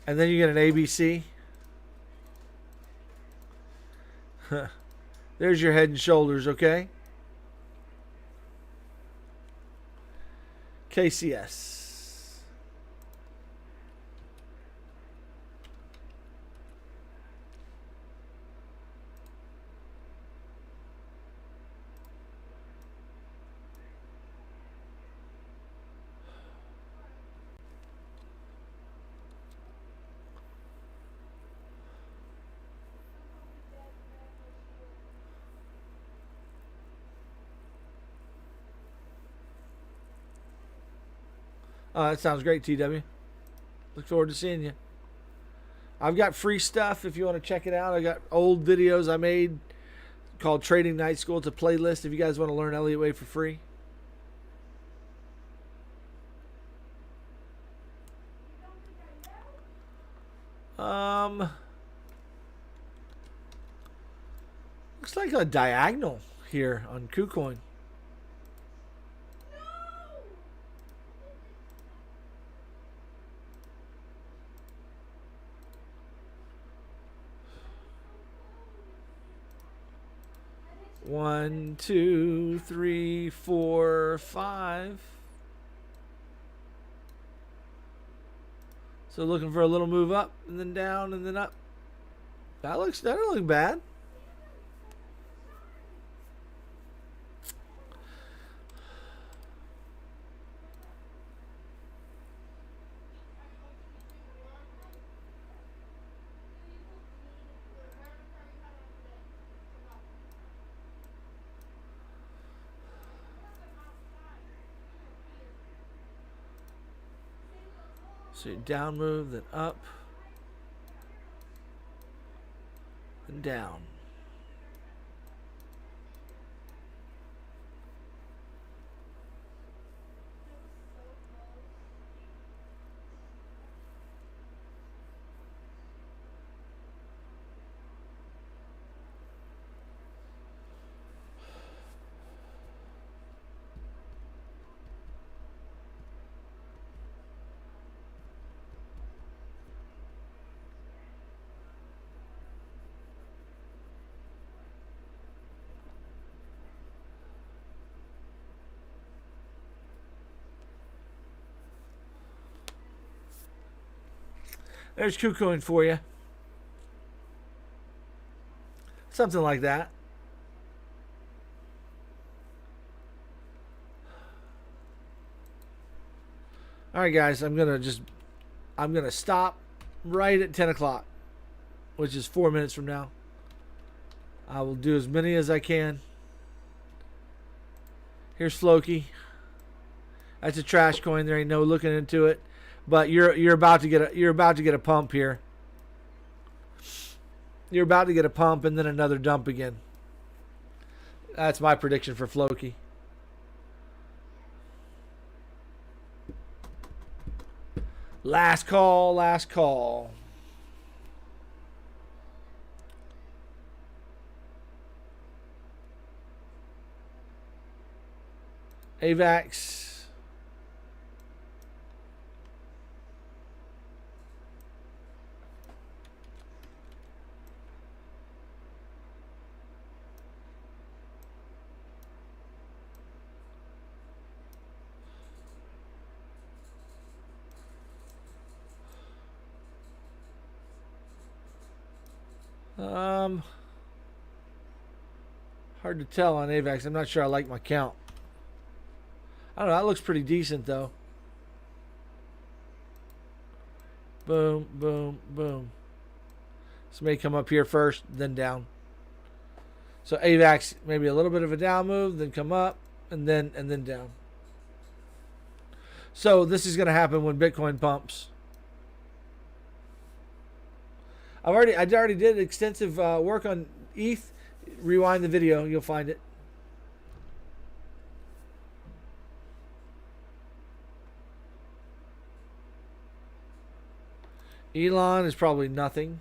and then you get an ABC. There's your head and shoulders, okay? KCS. That sounds great, TW. Look forward to seeing you. I've got free stuff if you want to check it out. I got old videos I made called Trading Night School. It's a playlist if you guys want to learn Elliott Way for free. Looks like a diagonal here on KuCoin. One, two, three, four, five. So looking for a little move up and then down and then up. That doesn't look bad. So down move, then up, and down. There's KuCoin for you. Something like that. All right, guys, I'm gonna stop right at 10 o'clock, which is 4 minutes from now. I will do as many as I can. Here's Floki. That's a trash coin. There ain't no looking into it. But you're about to get a pump here. You're about to get a pump and then another dump again. That's my prediction for Floki. Last call, last call. AVAX. Hard to tell on AVAX. I'm not sure I like my count. I don't know. That looks pretty decent, though. Boom, boom, boom. This may come up here first, then down. So AVAX maybe a little bit of a down move, then come up, and then down. So this is going to happen when Bitcoin pumps. I already did extensive work on ETH. Rewind the video, you'll find it. Elon is probably nothing.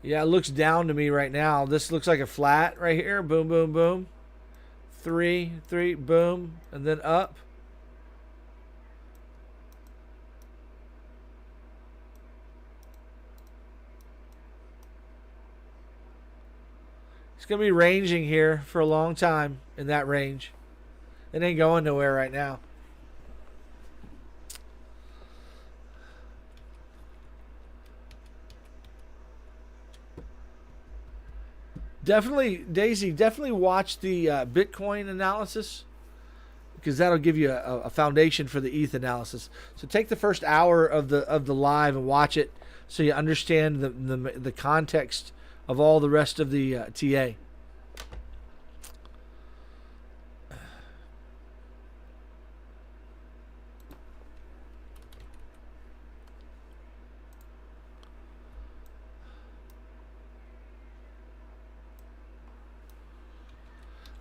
Yeah, it looks down to me right now. This looks like a flat right here. Boom, boom, boom. 3, boom, and then up. It's going to be ranging here for a long time in that range. It ain't going nowhere right now. Definitely, Daisy, definitely watch the Bitcoin analysis, because that'll give you a foundation for the ETH analysis. So take the first hour of the live and watch it, so you understand the context of all the rest of the TA.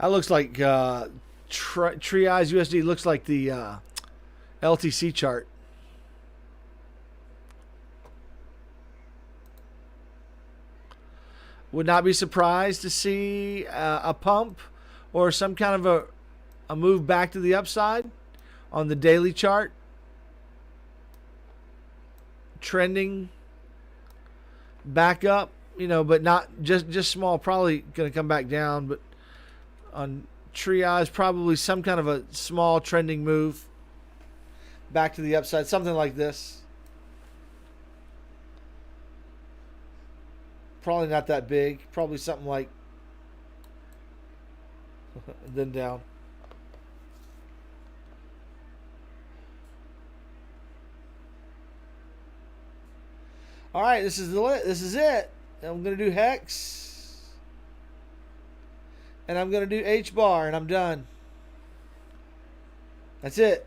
That looks like Triage USD looks like the LTC chart. Would not be surprised to see a pump or some kind of a move back to the upside on the daily chart. Trending back up, you know, but not just small. Probably going to come back down, but on Triage, probably some kind of a small trending move back to the upside, something like this. Probably not that big. Probably something like then down. All right, this is it. I'm gonna do Hex. And I'm going to do H bar, and I'm done. That's it.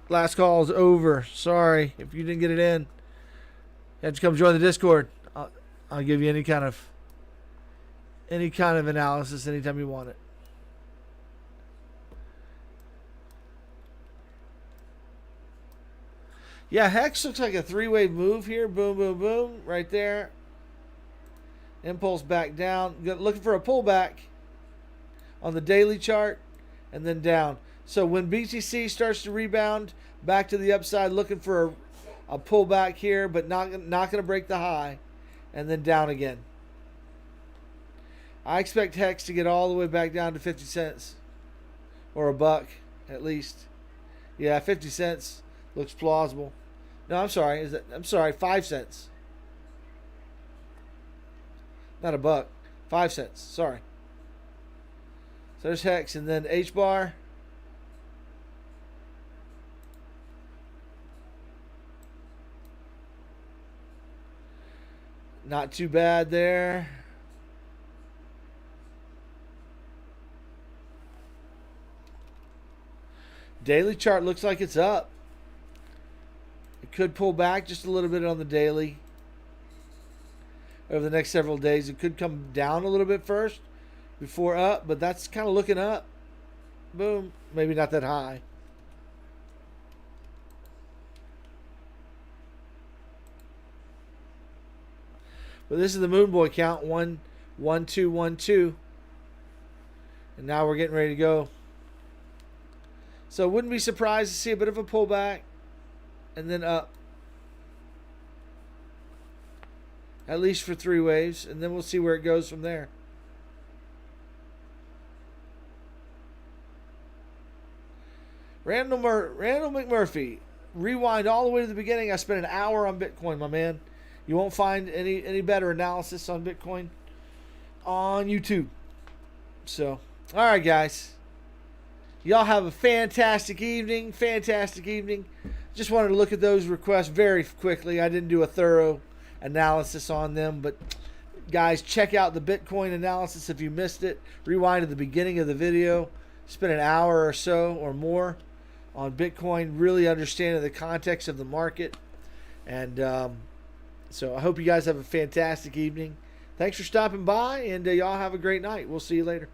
Last call is over. Sorry if you didn't get it in. You have to come join the Discord. I'll give you any kind of analysis anytime you want it. Yeah, Hex looks like a three-wave move here. Boom, boom, boom. Right there. Impulse back down. Looking for a pullback on the daily chart, and then down. So when BTC starts to rebound back to the upside, looking for a pullback here, but not going to break the high, and then down again. I expect Hex to get all the way back down to 50 cents or a buck at least. Yeah, 50 cents looks plausible. No, I'm sorry. I'm sorry, 5 cents. Not a buck. 5 cents. Sorry. So there's Hex, and then H bar. Not too bad there. Daily chart looks like it's up. It could pull back just a little bit on the daily over the next several days. It could come down a little bit first before up, but that's kind of looking up. Boom. Maybe not that high. But this is the Moon Boy count. 1 1 2 1 2. And now we're getting ready to go. So wouldn't be surprised to see a bit of a pullback and then up. At least for 3 waves, and then we'll see where it goes from there. Randall McMurphy, rewind all the way to the beginning. I spent an hour on Bitcoin, my man. You won't find any better analysis on Bitcoin on YouTube. So, all right, guys. Y'all have a fantastic evening. Fantastic evening. Just wanted to look at those requests very quickly. I didn't do a thorough analysis on them, but guys, check out the Bitcoin analysis if you missed it. Rewind to the beginning of the video. Spend an hour or so or more on Bitcoin, really understanding the context of the market. And so I hope you guys have a fantastic evening. Thanks for stopping by, and y'all have a great night. We'll see you later.